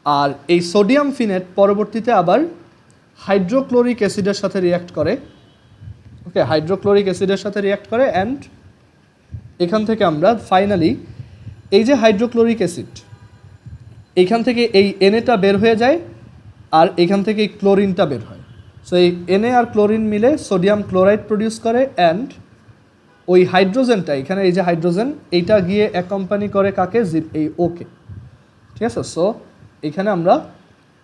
আর এই সোডিয়াম ফিনেট পরবর্তীতে আবার হাইড্রোক্লোরিক অ্যাসিডের সাথে রিয়্যাক্ট করে। ওকে, হাইড্রোক্লোরিক অ্যাসিডের সাথে রিয়্যাক্ট করে অ্যান্ড এখান থেকে আমরা ফাইনালি এই যে হাইড্রোক্লোরিক অ্যাসিড, এইখান থেকে এই Na বের হয়ে যায় আর এখান থেকে এই ক্লোরিনটা বের হয়। সো এই Na আর ক্লোরিন মিলে সোডিয়াম ক্লোরাইড প্রডিউস করে অ্যান্ড ওই হাইড্রোজেনটা, এখানে এই যে হাইড্রোজেন, এইটা গিয়ে অ্যাকম্পানি করে কাকে? এই ওকে। ঠিক আছে, সো এখানে আমরা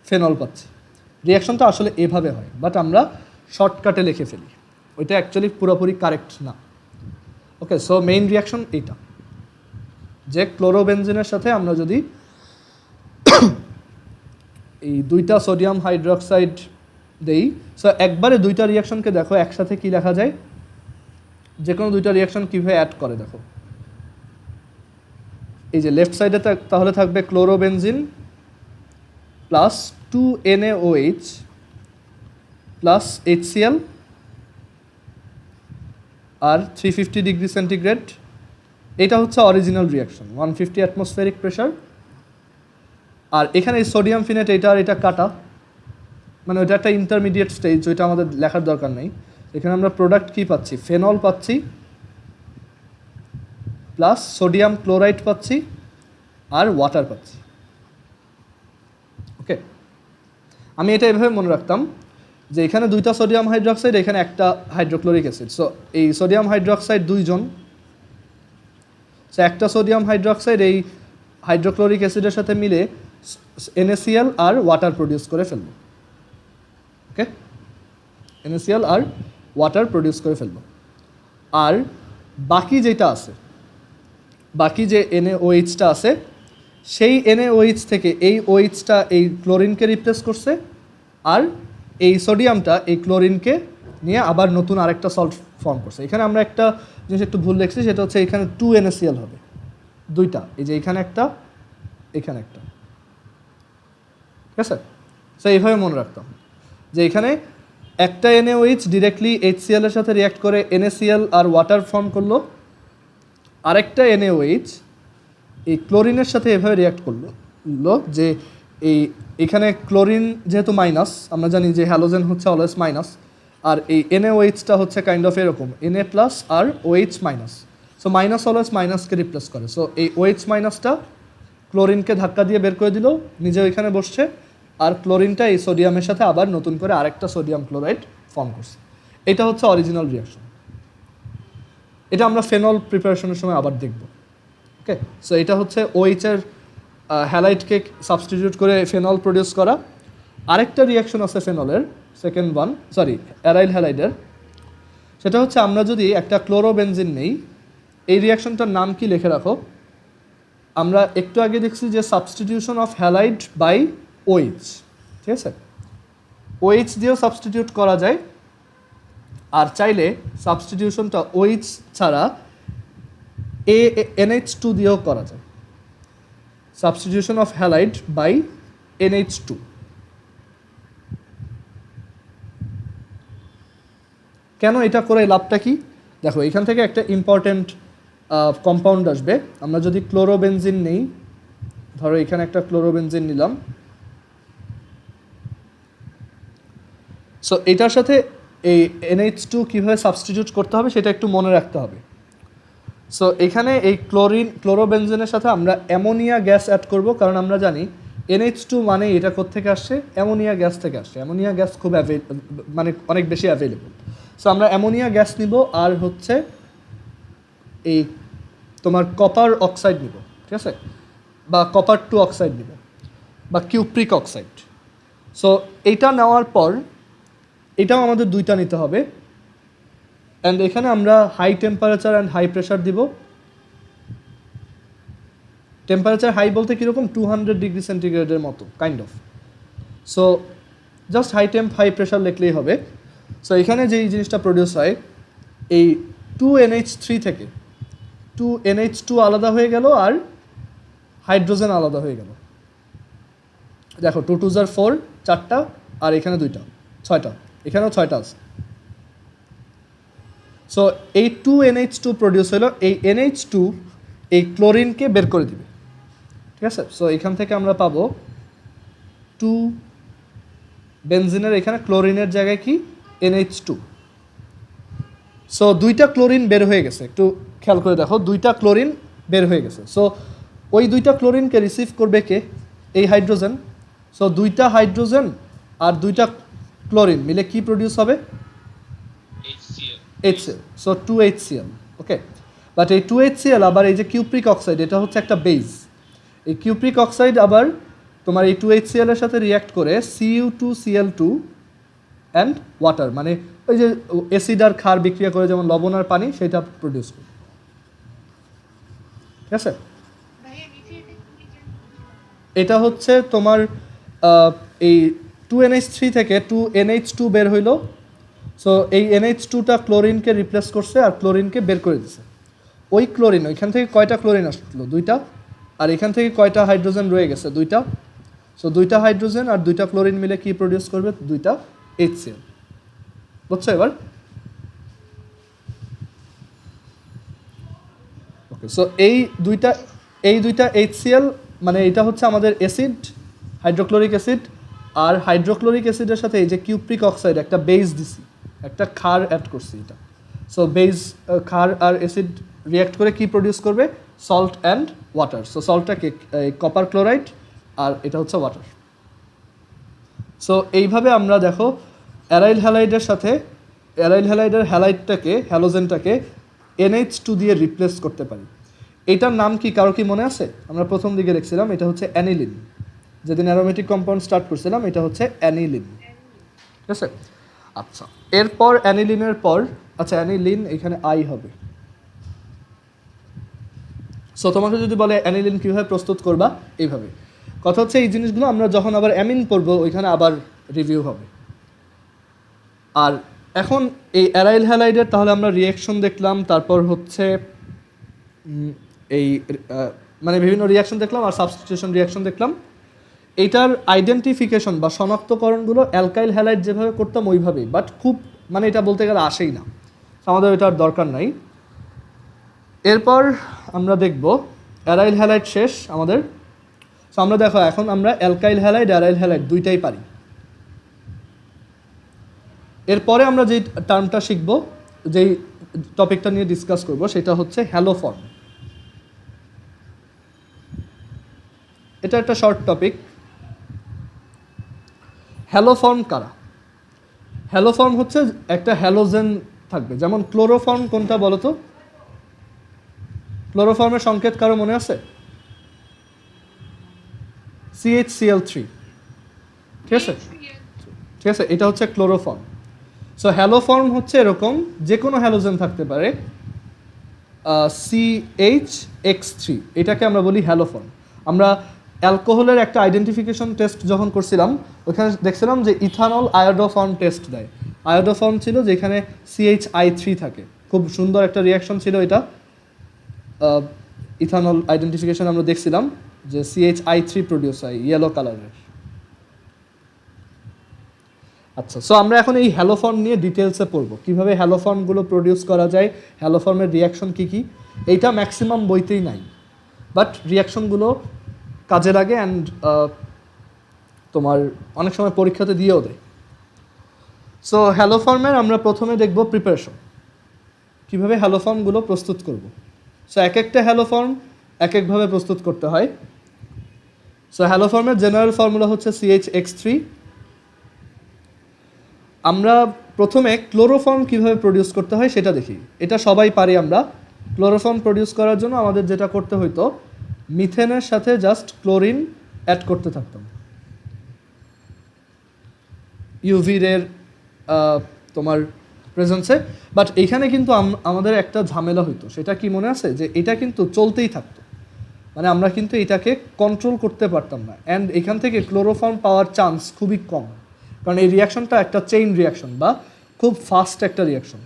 ফেনল পাচ্ছি। রিয়াকশনটা আসলে এভাবে হয়, বাট আমরা শর্টকাটে লিখে ফেলি, ওইটা অ্যাকচুয়ালি পুরোপুরি কারেক্ট না। ওকে, সো মেইন রিয়াকশন এইটা, যে ক্লোরোবেনজিনের সাথে আমরা যদি এই দুইটা সোডিয়াম হাইড্রোক্সাইড দেই, সো একবারে দুইটা রিয়াকশনকে দেখো একসাথে কি লেখা যায়, যে কোনো দুইটা রিয়াকশন কীভাবে অ্যাড করে দেখো। এই যে লেফট সাইডে তাহলে থাকবে chlorobenzene plus 2NaOH plus HCl আর 350 ডিগ্রি সেন্টিগ্রেড। এটা হচ্ছে অরিজিনাল রিয়াকশন, 150 অ্যাটমসফেরিক প্রেশার। আর এখানে এই সোডিয়াম ফিনেট এটা আর এটা কাটা, মানে ওইটা একটা ইন্টারমিডিয়েট স্টেজ, ওইটা আমাদের লেখার দরকার নেই। এখানে আমরা প্রোডাক্ট কী পাচ্ছি? ফেনল পাচ্ছি প্লাস সোডিয়াম ক্লোরাইড পাচ্ছি আর ওয়াটার পাচ্ছি। ওকে, আমি এটা এভাবে মনে রাখতাম যে এখানে দুইটা সোডিয়াম হাইড্রোক্সাইড, এখানে একটা হাইড্রোক্লোরিক অ্যাসিড। সো এই সোডিয়াম হাইড্রোক্সাইড দুইজন, সো একটা সোডিয়াম হাইড্রোক্সাইড এই হাইড্রোক্লোরিক অ্যাসিডের সাথে মিলে NaCl আর ওয়াটার প্রডিউস করে ফেলবো। ওকে, NaCl আর ওয়াটার প্রডিউস করে ফেলবো। আর বাকি যেটা আছে, বাকি যে NaOH-টা আছে, সেই NaOH থেকে এই OH-টা এই ক্লোরিনকে রিপ্লেস করছে, আর এই সোডিয়ামটা এই ক্লোরিনকে নিয়ে আবার নতুন আরেকটা সল্ট ফর্ম করছে। এখানে আমরা একটা জিনিস একটু ভুল লিখছি, সেটা হচ্ছে এখানে 2NaCl হবে, দুইটা, এই যে এখানে একটা, এখানে একটা। ঠিক আছে, সো এইভাবে মনে রাখতাম যে এখানে একটা NaOH ডিরেক্টলি HCl এর সাথে রিয়াক্ট করে NaCl আর ওয়াটার ফর্ম করলো, আরেকটা NaOH এই ক্লোরিনের সাথে এভাবে রিয়াক্ট করলো যে এখানে ক্লোরিন যেহেতু মাইনাস, আমরা জানি যে হ্যালোজেন হচ্ছে অলওয়েজ মাইনাস, আর এই NaOH-টা হচ্ছে কাইন্ড অফ এরকম Na প্লাস আর OH minus. So minus always মাইনাসকে রিপ্লেস করে। সো এই OH মাইনাসটা ক্লোরিনকে ধাক্কা দিয়ে বের করে দিল, নিজে ওইখানে বসছে, আর ক্লোরিনটা এই সোডিয়ামের সাথে আবার নতুন করে আরেকটা সোডিয়াম ক্লোরাইড ফর্ম করছে। এটা হচ্ছে অরিজিনাল রিয়াকশন। এটা আমরা ফেনল প্রিপারেশনের সময় আবার দেখব। ওকে, সো এটা হচ্ছে OH-এর হ্যালাইডকে সাবস্টিটিউট করে ফেনল প্রডিউস করা। আরেকটা রিয়াকশন আছে ফেনলের, সেকেন্ড ওয়ান, সরি অ্যারাইল হ্যালাইডের। সেটা হচ্ছে আমরা যদি একটা ক্লোরোবেনজিন নেই, এই রিয়াকশনটার নাম কি লিখে রাখো। আমরা একটু আগে দেখছি যে substitution of halide by OH, ঠিক আছে? OH দিয়েও সাবস্টিটিউট করা যায়, আর চাইলে সাবস্টিটিউশনটা OH ছাড়া NH2 দিয়েও করা যায়। Substitution of halide by NH2। কেন এটা করে লাভটা কি? দেখো, এখান থেকে একটা ইম্পর্টেন্ট কম্পাউন্ড আসবে। আমরা যদি ক্লোরোবেনজিন নেই, ধরো এখানে একটা ক্লোরোবেনজিন নিলাম, সো এটার সাথে এই NH2 কীভাবে সাবস্টিটিউট করতে হবে সেটা একটু মনে রাখতে হবে। সো এখানে এই ক্লোরোবেনজিনের সাথে আমরা অ্যামোনিয়া গ্যাস অ্যাড করব, কারণ আমরা জানি NH2 মানে এটা কোত্থেকে আসছে? অ্যামোনিয়া গ্যাস থেকে আসছে। অ্যামোনিয়া গ্যাস খুব মানে অনেক বেশি অ্যাভেলেবল। সো আমরা অ্যামোনিয়া গ্যাস নিব, আর হচ্ছে এই তোমার কপার অক্সাইড নিব, ঠিক আছে, বা কপার 2 অক্সাইড নিব, বা কিউপ্রিক অক্সাইড। সো এইটা নেওয়ার পর এটাও আমাদের দুইটা নিতে হবে, অ্যান্ড এখানে আমরা high temperature and high pressure দিব, টেম্পারেচার হাই বলতে কীরকম 200 ডিগ্রি সেন্টিগ্রেডের মতো kind of. So just high temp high pressure লিখলেই হবে। সো এখানে যেই জিনিসটা প্রডিউস হয়, এই 2NH3 থেকে 2NH2 আলাদা হয়ে গেল আর হাইড্রোজেন আলাদা হয়ে গেল। দেখো 2 2 4 4টা আর এখানে 2টা 6টা, এখানেও 6টা আছে। সো এই 2NH2 প্রডিউস হলো, এই NH2 এই ক্লোরিনকে বের করে দিবে, ঠিক আছে। সো এখান থেকে আমরা পাবো 2 বেনজিনের এখানে ক্লোরিনের জায়গায় কি NH2। সো 2টা ক্লোরিন বের হয়ে গেছে, একটু খেয়াল করে দেখো 2টা ক্লোরিন বের হয়ে গেছে। সো ওই 2টা ক্লোরিনকে রিসিভ করবে কে, এই হাইড্রোজেন। সো 2টা হাইড্রোজেন আর 2টা ক্লোরিন মিলে কি প্রডিউস হবে, HCl। So 2HCl, okay. But এই 2HCl আবার এই যে কিউপ্রিক অক্সাইড, এটা হচ্ছে একটা বেস। এই কিউপ্রিক অক্সাইড আবার তোমার এই 2HCl এর সাথে রিঅ্যাক্ট করে Cu2Cl2 অ্যান্ড ওয়াটার, মানে ওই যে অ্যাসিড আর ক্ষার বিক্রিয়া করে যেমন লবণ আর পানি, সেটা প্রডিউস করে, ঠিক আছে। এটা হচ্ছে তোমার এই 2NH3 থেকে 2NH2 বের হইলো। সো এই NH2টা ক্লোরিনকে রিপ্লেস করছে আর ক্লোরিনকে বের করে দিছে। ওই ক্লোরিন, ওইখান থেকে কয়টা ক্লোরিন আসলো, 2টা, আর এখান থেকে কয়টা হাইড্রোজেন রয়ে গেছে, 2টা। সো 2টা হাইড্রোজেন আর 2টা ক্লোরিন মিলে কি প্রডিউস করবে, 2টা HCl। বুঝছো এবার? ওকে। সো এই দুইটা HCl, মানে এটা হচ্ছে আমাদের অ্যাসিড, হাইড্রোক্লোরিক অ্যাসিড। আর হাইড্রোক্লোরিক অ্যাসিডের সাথে এই যে কিউপ্রিক অক্সাইড একটা বেস দিছি, একটা ক্ষার অ্যাড করছি এটা। সো বেস, ক্ষার আর অ্যাসিড রিঅ্যাক্ট করে কি প্রডিউস করবে, সল্ট অ্যান্ড ওয়াটার। সো সল্টটাকে কপার ক্লোরাইড আর এটা হচ্ছে ওয়াটার। সো এইভাবে আমরা দেখো অ্যারাইল হ্যালাইডের সাথে অ্যারাইল হ্যালাইডের হ্যালাইডটাকে, হ্যালোজেনটাকে NH2 দিয়ে রিপ্লেস করতে পারি। এটার নাম কি কারো কি মনে আছে? আমরা প্রথম দিকে দেখছিলাম এটা হচ্ছে অ্যানিলিন। যেদিন অ্যারোমেটিক কম্পাউন্ড স্টার্ট করছিলাম এটা হচ্ছে অ্যানিলিন, ঠিক আছে। আচ্ছা, এরপর অ্যানিলিনের পর, আচ্ছা অ্যানিলিন এখানে আই হবে। সো তোমাকে যদি বলে অ্যানিলিন কীভাবে প্রস্তুত করবা, এইভাবে। কথা হচ্ছে এই জিনিসগুলো আমরা যখন আবার অ্যামিন পড়বো ওইখানে আবার রিভিউ হবে। আর এখন এই অ্যারাইল হ্যালাইডের তাহলে আমরা রিয়াকশন দেখলাম, তারপর হচ্ছে এই মানে বিভিন্ন রিয়াকশন দেখলাম আর সাবস্টিটিউশন রিয়াকশন দেখলাম। এইটার আইডেন্টিফিকেশন বা শনাক্তকরণগুলো অ্যালকাইল হ্যালাইড যেভাবে করতাম ওইভাবেই, বাট খুব মানে এটা বলতে গেলে আসেই না, আমাদের এটার দরকার নাই। এরপর আমরা দেখব অ্যারাইল হ্যালাইড শেষ আমাদের। সো আমরা দেখো এখন আমরা অ্যালকাইল হ্যালাইড অ্যারাইল হ্যালাইড দুইটাই পারি। এরপরে আমরা যেই টার্মটা শিখব, যেই টপিকটা নিয়ে ডিসকাস করব, সেটা হচ্ছে হ্যালোফর্ম। এটা একটা শর্ট টপিক। হ্যালোফর্ম কারা? হ্যালোফর্ম হচ্ছে একটা হ্যালোজেন থাকবে, যেমন ক্লোরোফর্ম কোনটা বলো তো? ক্লোরোফর্মের সংকেত কারো মনে আছে? CHCl3, ঠিক আছে, ঠিক আছে, এটা হচ্ছে ক্লোরোফর্ম। সো হ্যালোফর্ম হচ্ছে এরকম, যে কোনো হ্যালোজেন থাকতে পারে, CHX3, এটাকে আমরা বলি হ্যালোফর্ম। আমরা অ্যালকোহলের একটা আইডেন্টিফিকেশন টেস্ট যখন করছিলাম ওখানে দেখছিলাম যে ইথানল আয়োডোফর্ম টেস্ট দেয়। আয়োডোফর্ম ছিল যেখানে CHI3 থাকে, খুব সুন্দর একটা রিয়াকশন ছিল এটা। ইথানল আইডেন্টিফিকেশন আমরা দেখছিলাম যে CHI3 প্রডিউস হয় ইয়েলো কালারের। আচ্ছা, সো আমরা এখন এই হ্যালোফর্ম নিয়ে ডিটেলসে পড়বো, কীভাবে হ্যালোফর্মগুলো প্রডিউস করা যায়, হ্যালোফর্মের রিয়াকশন কী কী। এইটা ম্যাক্সিমাম বইতেই নাই, বাট রিয়াকশনগুলো কাজে লাগে অ্যান্ড তোমার অনেক সময় পরীক্ষাতে দিয়েও দেয়। সো হ্যালোফর্মের আমরা প্রথমে দেখব প্রিপারেশন, কীভাবে হ্যালোফর্মগুলো প্রস্তুত করব। সো এক একটা হ্যালোফর্ম এক একভাবে প্রস্তুত করতে হয়। সো হ্যালোফর্মের জেনারেল ফর্মুলা হচ্ছে CHX3। আমরা প্রথমে ক্লোরোফর্ম কীভাবে প্রডিউস করতে হয় সেটা দেখি। এটা সবাই পারি আমরা। ক্লোরোফর্ম প্রডিউস করার জন্য আমাদের যেটা করতে হইতো, মিথেনের সাথে জাস্ট ক্লোরিন অ্যাড করতে থাকতাম ইউভি রের তোমার প্রেজেন্সে। বাট এইখানে কিন্তু আমাদের একটা ঝামেলা হইতো, সেটা কি মনে আছে? যে এটা কিন্তু চলতেই থাকতো, মানে আমরা কিন্তু এটাকে কন্ট্রোল করতে পারতাম না, অ্যান্ড এখান থেকে ক্লোরোফর্ম পাওয়ার চান্স খুবই কম, কারণ এই রিয়াকশনটা একটা চেইন রিয়াকশন বা খুব ফাস্ট একটা রিয়াকশন।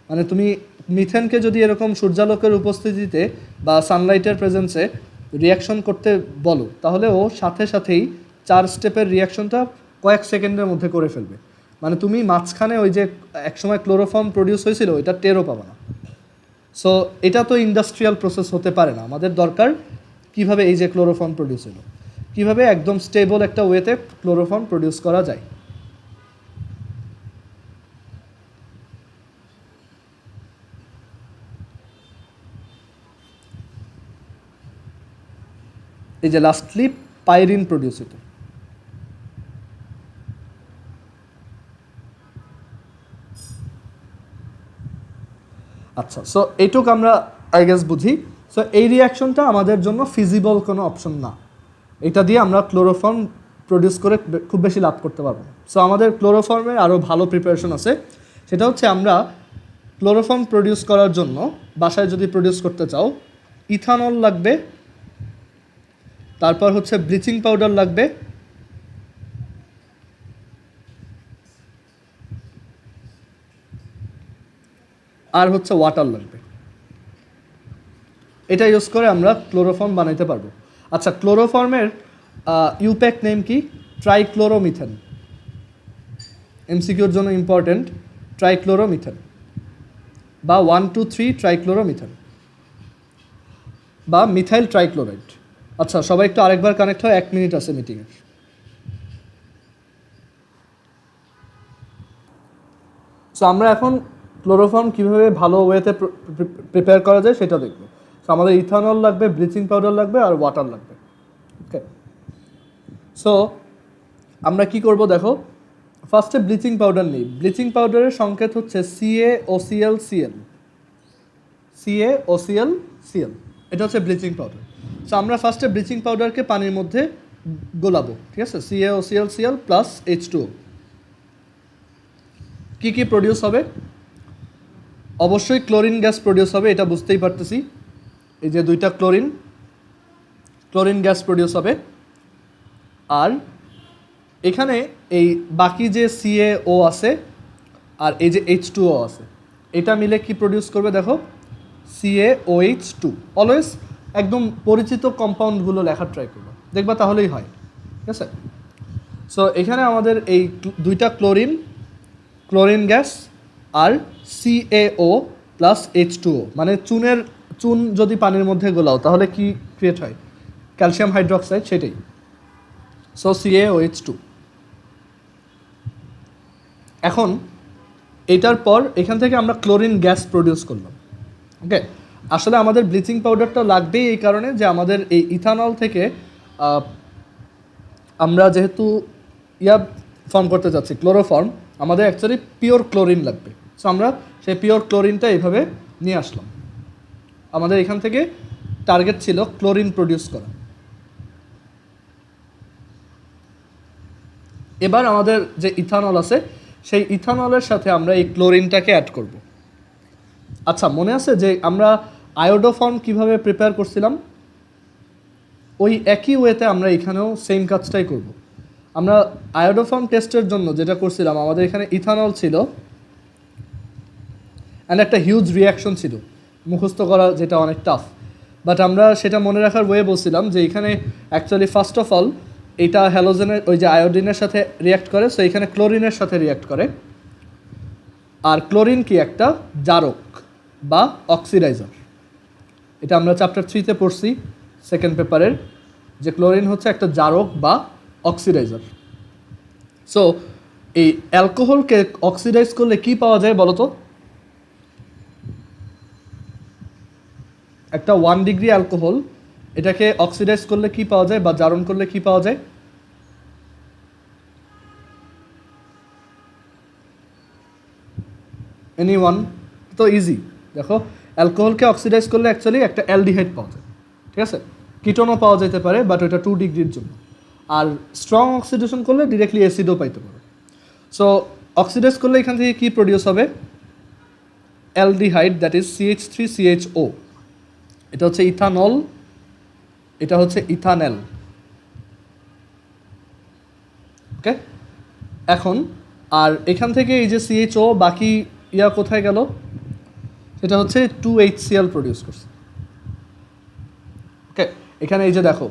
মানে তুমি মিথেনকে যদি এরকম সূর্যালোকের উপস্থিতিতে বা সানলাইটের প্রেজেন্সে রিয়াকশন করতে বলো, তাহলে ও সাথে সাথেই 4 স্টেপের রিয়াকশনটা কয়েক সেকেন্ডের মধ্যে করে ফেলবে। মানে তুমি মাঝখানে ওই যে একসময় ক্লোরোফর্ম প্রডিউস হয়েছিল ওইটা টেরও পাবে না। সো এটা তো ইন্ডাস্ট্রিয়াল প্রসেস হতে পারে না, আমাদের দরকার কিভাবে এই যে ক্লোরোফর্ম প্রডিউস হলো, কিভাবে একদম স্টেবল একটা ওয়েতে ক্লোরোফর্ম প্রডিউস করা যায়। এই যে লাস্টলি পাইরিন প্রডিউস হতো। আচ্ছা, সো এইটুক আমরা আই গেস বুঝি। সো এই রিয়াকশনটা আমাদের জন্য ফিজিবল কোনো অপশন না, এটা দিয়ে আমরা ক্লোরোফর্ম প্রডিউস করে খুব বেশি লাভ করতে পারবো না। সো আমাদের ক্লোরোফর্মের আরও ভালো প্রিপারেশন আছে, সেটা হচ্ছে আমরা ক্লোরোফর্ম প্রডিউস করার জন্য বাসায় যদি প্রডিউস করতে চাও, ইথানল লাগবে, তারপর হচ্ছে ব্লিচিং পাউডার লাগবে, আর হচ্ছে ওয়াটার লাগবে। এটা ইউজ করে আমরা ক্লোরোফর্ম বানাইতে পারবো। আচ্ছা, ক্লোরোফর্মের ইউপ্যাক নেম কি? ট্রাইক্লোরোমিথেন। এমসিকিউর জন্য ইম্পর্টেন্ট, ট্রাইক্লোরোমিথেন বা 1,2,3 ট্রাইক্লোরোমিথেন বা মিথাইল ট্রাইক্লোরাইড। আচ্ছা, সবাই একটু আরেকবার কানেক্ট হয়, 1 মিনিট আছে মিটিংয়ের। সো আমরা এখন ক্লোরোফর্ম কীভাবে ভালো ওয়েতে প্রিপেয়ার করা যায় সেটা দেখব। সো আমাদের ইথানল লাগবে, ব্লিচিং পাউডার লাগবে আর ওয়াটার লাগবে। ওকে, সো আমরা কি করব দেখো, ফার্স্টে ব্লিচিং পাউডার নিই। ব্লিচিং পাউডারের সংকেত হচ্ছে CaOClCl, CaOClCl, এটা হচ্ছে ব্লিচিং পাউডার। সো আমরা ফার্স্টে ব্লিচিং পাউডারকে পানির মধ্যে গোলাবো, ঠিক আছে? CaOClCl plus H2O। কী কী প্রডিউস হবে? অবশ্যই ক্লোরিন গ্যাস প্রডিউস হবে, এটা বুঝতেই পারতেছি। এই যে 2টা ক্লোরিন গ্যাস প্রডিউস হবে। আর এখানে এই বাকি যে CaO আছে আর এই যে H2O আছে, এটা মিলে কি প্রডিউস করবে দেখো, CaOH2। অলওয়েজ একদম পরিচিত কম্পাউন্ডগুলো লেখার ট্রাই করবো, দেখবা তাহলেই হয়, ঠিক আছে? সো এখানে আমাদের এই 2টা ক্লোরিন গ্যাস আর CaO প্লাস H2O, মানে চুন যদি পানির মধ্যে গোলাও তাহলে কি ক্রিয়েট হয়? ক্যালসিয়াম হাইড্রোক্সাইড, সেটাই। So CaOH2। এখন এটার পর এখান থেকে আমরা ক্লোরিন গ্যাস প্রডিউস করলাম। ওকে, আসলে আমাদের ব্লিচিং পাউডারটা লাগবেই এই কারণে যে আমাদের এই ইথানল থেকে আমরা যেহেতু ফর্ম করতে চাচ্ছি ক্লোরোফর্ম, আমাদের অ্যাকচুয়ালি পিওর ক্লোরিন লাগবে। সো আমরা সেই পিওর ক্লোরিনটা এইভাবে নিয়ে আসলাম। আমাদের এখান থেকে টার্গেট ছিল ক্লোরিন প্রডিউস করা। এবার আমাদের যে ইথানল আছে সেই ইথানলের সাথে আমরা এই ক্লোরিনটাকে অ্যাড করব। আচ্ছা, মনে আছে যে আমরা আয়োডোফর্ম কিভাবে প্রিপেয়ার করছিলাম? ওই একই ওয়েতে আমরা এখানেও সেম কাজটাই করব। আমরা আয়োডোফর্ম টেস্টের জন্য যেটা করছিলাম, আমাদের এখানে ইথানল ছিল অ্যান্ড একটা হিউজ রিয়াকশন ছিল মুখস্থ করা, যেটা অনেক টাফ। বাট আমরা সেটা মনে রাখার ওয়ে বলছিলাম যে এখানে অ্যাকচুয়ালি ফার্স্ট অফ অল এটা হ্যালোজেনের ওই যে আয়োডিনের সাথে রিয়াক্ট করে, সো এখানে ক্লোরিনের সাথে রিয়াক্ট করে। আর ক্লোরিন কি একটা জারক বা অক্সিডাইজার, এটা আমরা চ্যাপ্টার 3-তে পড়ছি সেকেন্ড পেপারের, যে ক্লোরিন হচ্ছে একটা জারক বা অক্সিডাইজার। সো এই অ্যালকোহলকে অক্সিডাইজ করলে কি পাওয়া যায় বলো তো? একটা 1 ডিগ্রি অ্যালকোহল, এটাকে অক্সিডাইজ করলে কি পাওয়া যায় বা জারণ করলে কি পাওয়া যায়? এনিওয়ান? তো ইজি। দেখো, অ্যালকোহলকে অক্সিডাইজ করলে অ্যাকচুয়ালি একটা অ্যালডিহাইড পাওয়া যায়, ঠিক আছে? কিটোনও পাওয়া যেতে পারে, বাট ওটা 2 ডিগ্রির জন্য। আর স্ট্রং অক্সিডেশন করলে ডিরেক্টলি অ্যাসিডও পাইতে পারে। সো অক্সিডাইজ করলে এখান থেকে কি প্রডিউস হবে? Aldehyde, that is CH3CHO। এটা হচ্ছে ইথানল এটা হচ্ছে ইথানেল। ওকে, এখন আর এখান থেকে এই যে সিএইচও বাকি কোথায় গেল, সেটা হচ্ছে 2HCl প্রডিউস করছে। ওকে, এখানে এই যে দেখো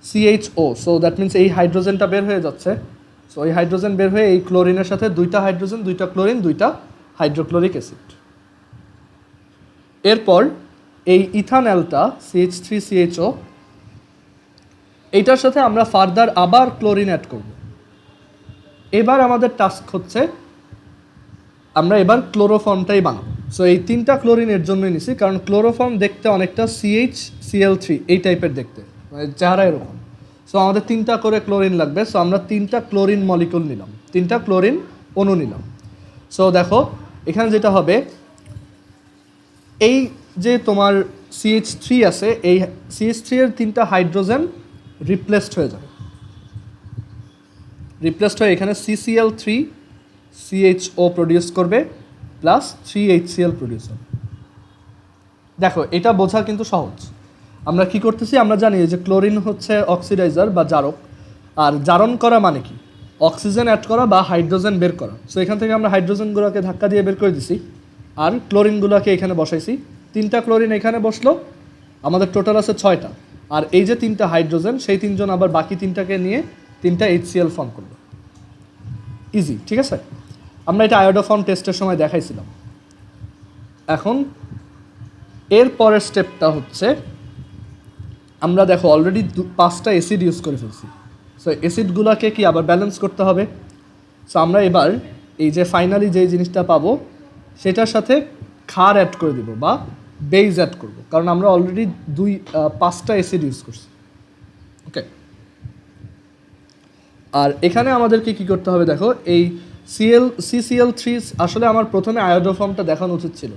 CHO, সো দ্যাট মিনস এই হাইড্রোজেনটা বের হয়ে যাচ্ছে। সো এই হাইড্রোজেন বের হয়ে এই ক্লোরিনের সাথে দুইটা হাইড্রোজেন, দুইটা ক্লোরিন, দুইটা হাইড্রোক্লোরিক অ্যাসিড। এরপর এই ইথানলটা CH3CHO, এইটার সাথে আমরা ফার্দার আবার ক্লোরিন অ্যাড করব। এবার আমাদের টাস্ক হচ্ছে আমরা এবার ক্লোরোফর্মটাই বানাবো। সো এই তিনটা ক্লোরিনের জন্যই নিছি, কারণ ক্লোরোফর্ম দেখতে অনেকটা CHCl3 এই টাইপের দেখতে, মানে চেহারা এরকম। সো আমাদের তিনটা করে ক্লোরিন লাগবে। সো আমরা তিনটা ক্লোরিন মলিকুল নিলাম, তিনটা ক্লোরিন অণু নিলাম। সো দেখো এখানে যেটা হবে, এই যে তোমার CH3 আছে, এই CH3 এর তিনটা হাইড্রোজেন রিপ্লেসড হয়ে যাবে। রিপ্লেসড হয়ে এখানে CCl3 CHO প্রডিউস করবে প্লাস 3HCl প্রডিউস হবে। দেখো এটা বোঝা কিন্তু সহজ। আমরা কি করতেছি, আমরা জানি যে ক্লোরিন হচ্ছে অক্সিডাইজার বা জারক, আর জারণ করা মানে কি, অক্সিজেন অ্যাড করা বা হাইড্রোজেন বের করা। সো এখান থেকে আমরা হাইড্রোজেনগুলোকে ধাক্কা দিয়ে বের করে দিছি, আর ক্লোরিনগুলোকে এখানে বসাইছি। তিনটা ক্লোরিন এখানে বসলো, আমাদের টোটাল আছে 6টা। আর এই যে তিনটা হাইড্রোজেন, সেই তিনজন আবার বাকি তিনটাকে নিয়ে তিনটা HCl ফর্ম করলো। ইজি, ঠিক আছে। আমরা এটা আয়োডোফর্ম টেস্টের সময় দেখাইছিলাম। এখন এর পরের স্টেপটা হচ্ছে, আমরা দেখো অলরেডি 5টা অ্যাসিড ইউজ করে ফেলছি। সো অ্যাসিডগুলোকে কি আবার ব্যালেন্স করতে হবে। সো আমরা এবার এই যে ফাইনালি যে জিনিসটা পাবো, সেটার সাথে ক্ষার অ্যাড করে দিব বা বেইজ অ্যাড করব, কারণ আমরা অলরেডি 5টা অ্যাসিড ইউজ করছি। ওকে, আর এখানে আমাদেরকে কি করতে হবে, দেখো এই CCl3, আসলে আমার প্রথমে আয়োডোফর্মটা দেখানো উচিত ছিল,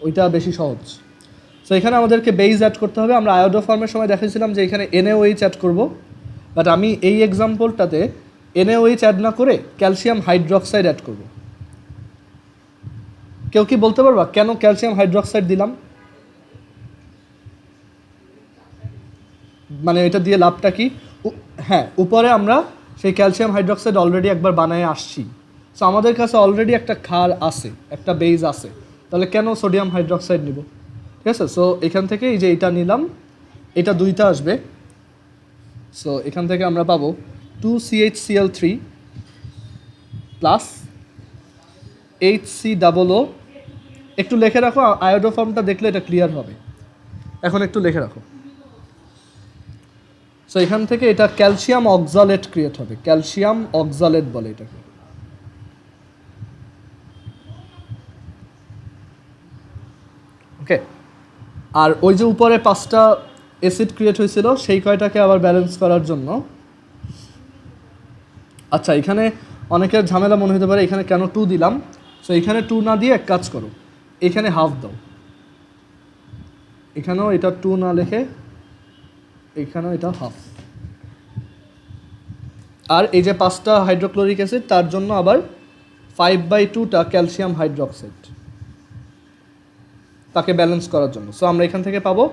ওইটা বেশি সহজ। সো এখানে আমাদেরকে বেইজ অ্যাড করতে হবে। আমরা আয়োডোফর্মের সময় দেখাইছিলাম যে এখানে NaOH অ্যাড করব, বাট আমি এই এক্সাম্পলটাতে NaOH অ্যাড না করে ক্যালসিয়াম হাইড্রক্সাইড অ্যাড করব। কেউ কি বলতে পারবা কেন ক্যালসিয়াম হাইড্রক্সাইড দিলাম? মানে এটা দিয়ে লাভটা কি? হ্যাঁ, উপরে আমরা সেই ক্যালসিয়াম হাইড্রক্সাইড অলরেডি একবার বানায় আসছি। সো আমাদের কাছে অলরেডি একটা ক্ষার আছে, একটা বেইজ আছে, তাহলে কেন সোডিয়াম হাইড্রক্সাইড নিব? ঠিক আছে। সো এখান থেকে এই যে এটা নিলাম, এটা দুইটা আসবে। সো এখান থেকে আমরা পাবো 2CHCl3 প্লাস HCOO। একটু লিখে রাখো, আয়োডোফর্মটা দেখলে এটা ক্লিয়ার হবে। এখন একটু লিখে রাখো। সো এখান থেকে এটা ক্যালসিয়াম অক্সালেট ক্রিয়েট হবে, ক্যালসিয়াম অক্সালেট বলে এটাকে। ওকে, আর ওই যে উপরে 5টা অ্যাসিড ক্রিয়েট হয়েছিল, সেই কয়টাকে আবার ব্যালেন্স করার জন্য, আচ্ছা এখানে অনেকের ঝামেলা মনে হতে পারে এখানে কেন 2 দিলাম। সো এখানে 2 না দিয়ে এক কাজ করো, এখানে হাফ দাও। এখানেও এটা 2 না লিখে এখানেও এটা হাফ। আর এই যে 5টা হাইড্রোক্লোরিক অ্যাসিড, তার জন্য আবার 5/2টা ক্যালসিয়াম হাইড্রক্সাইড, তাকে ব্যালেন্স করার জন্য। সো আমরা এখান থেকে পাবো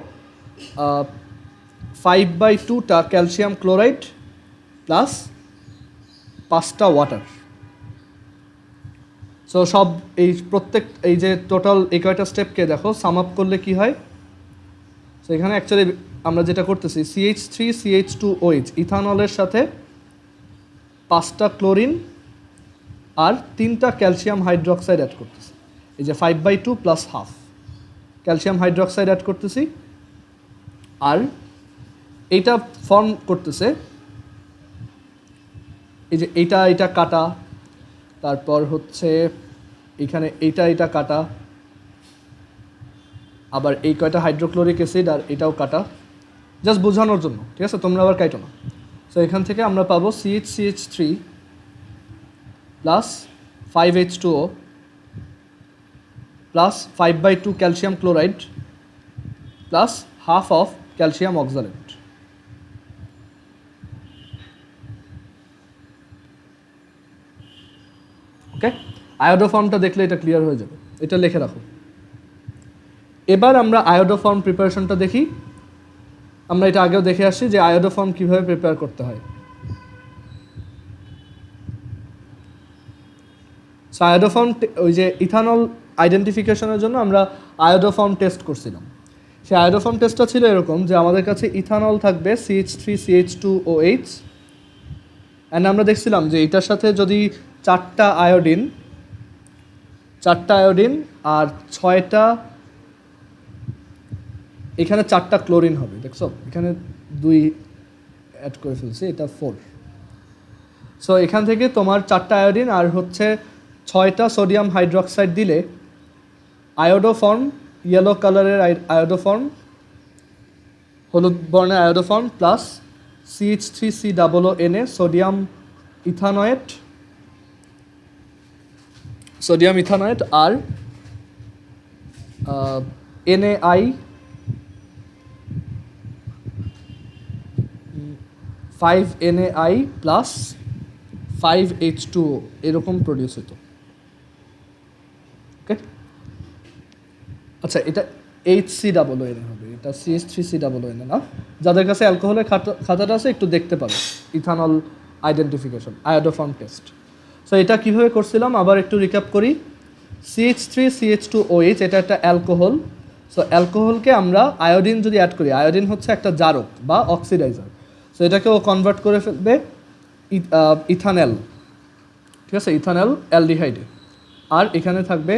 5/2টা ক্যালসিয়াম ক্লোরাইড প্লাস 5টা ওয়াটার। সো সব এই প্রত্যেক এই যে টোটাল এই কয়টা স্টেপকে দেখো সাম আপ করলে কি হয়। সো এখানে অ্যাকচুয়ালি আমরা যেটা করতেছি, CH3CH2OH ইথানলের সাথে 5টা ক্লোরিন আর 3টা ক্যালসিয়াম হাইড্রক্সাইড অ্যাড করতেছি। এই যে 5/2 plus half calcium hydroxide add করতেছি, আর এইটা ফর্ম করতেছে এই যে এইটা কাটা, তারপর হচ্ছে এখানে এইটা কাটা, আবার এই কয়টা হাইড্রোক্লোরিক অ্যাসিড আর এটাও কাটা, জাস্ট বোঝানোর জন্য, ঠিক আছে, তোমরা আবার কাটো না। সো এখান থেকে আমরা পাবো CH3 plus 5H2O plus 5/2 calcium chloride plus half of calcium oxalate. Okay, আয়োডোফর্মটা দেখলে এটা ক্লিয়ার হয়ে যাবে, এটা লিখে রাখো। এবার আমরা আয়োডোফর্ম প্রিপারেশনটা দেখি। আমরা এটা আগেও দেখে আসছি যে আয়োডোফর্ম কীভাবে প্রিপেয়ার করতে হয়। সো আয়োডোফর্ম ওই যে ইথানল আইডেন্টিফিকেশনের জন্য আমরা আয়োডোফর্ম টেস্ট করছিলাম। সেই আয়োডোফর্ম টেস্টটা ছিল এরকম যে আমাদের কাছে ইথানল থাকবে CH3CH2OH, অ্যান্ড আমরা দেখছিলাম যে এটার সাথে যদি 4টা আয়োডিন আর 6টা, এখানে 4টা ক্লোরিন হবে, দেখছো এখানে 2 অ্যাড করে ফেলছি, এটা 4। সো এখান থেকে তোমার 4টা আয়োডিন আর হচ্ছে 6টা সোডিয়াম হাইড্রোক্সাইড দিলে আয়োডোফর্ম, ইয়েলো কালারের আয়োডোফর্ম, হলুদ বর্ণের iodoform plus CH3COONA sodium ethanoate আর NaI 5NaI প্লাস 5H2O এরকম প্রডিউস হতো। ওকে, আচ্ছা এটা HCOONA হবে, এটা CH3COONA না। যাদের কাছে অ্যালকোহলের খাতাটা আছে একটু দেখতে পারো, ethanol identification iodoform test. So এটা কীভাবে করছিলাম আবার একটু রিক্যাপ করি। CH3CH2OH এটা একটা অ্যালকোহল। সো অ্যালকোহলকে আমরা আয়োডিন যদি অ্যাড করি, আয়োডিন হচ্ছে একটা জারক বা অক্সিডাইজার, সো এটাকে ও কনভার্ট করে ফেলবে ইথানেল, ঠিক আছে, ইথানেল অ্যালডিহাইডে। আর এখানে থাকবে,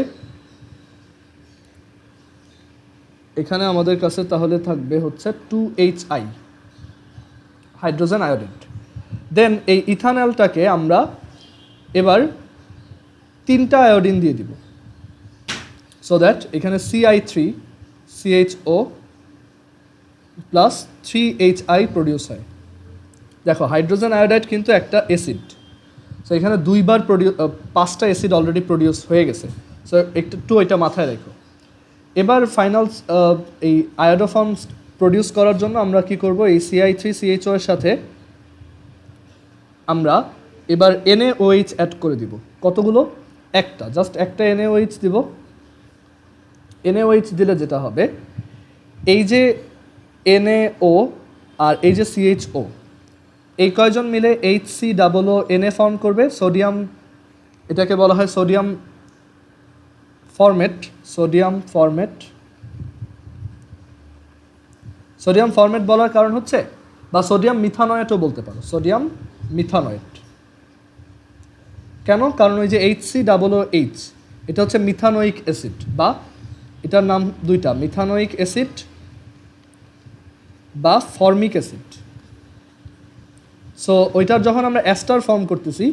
এখানে আমাদের কাছে তাহলে থাকবে হচ্ছে 2HI হাইড্রোজেন আয়োডাইড। দেন এই ইথানলটাকে আমরা এবার 3টা আয়োডিন দিয়ে দিব, সো দ্যাট এখানে CI3CHO প্লাস 3HI প্রডিউস হয়। দেখো হাইড্রোজেন আয়োডাইড কিন্তু একটা অ্যাসিড, সো এখানে 2বার 5টা অ্যাসিড অলরেডি প্রডিউস হয়ে গেছে। সো একটু এটা মাথায় রেখো। এবার ফাইনাল এই আয়োডোফর্ম প্রডিউস করার জন্য আমরা কি করব, এই CI3CHO এর সাথে আমরা এবার NaOH অ্যাড করে দিব। কতগুলো? একটা, জাস্ট একটা NaOH দিব। NaOH দিলে যেটা হবে, এই যে NaO আর এই যে CHO, এই কয়জন মিলে HCOONA ফর্ম করবে। সোডিয়াম, এটাকে বলা হয় সোডিয়াম ফরমেট বলার কারণ হচ্ছে, বা সোডিয়াম মিথানয়েটও বলতে পারো, সোডিয়াম মিথানয়েট। কেন? কারণ ওই যে HCOOH এটা হচ্ছে মিথানোয়িক অ্যাসিড, বা এটার নাম 2টা, মিথানোয়িক অ্যাসিড বা ফর্মিক অ্যাসিড। সো ওইটার যখন আমরা অ্যাস্টার ফর্ম করতেছি,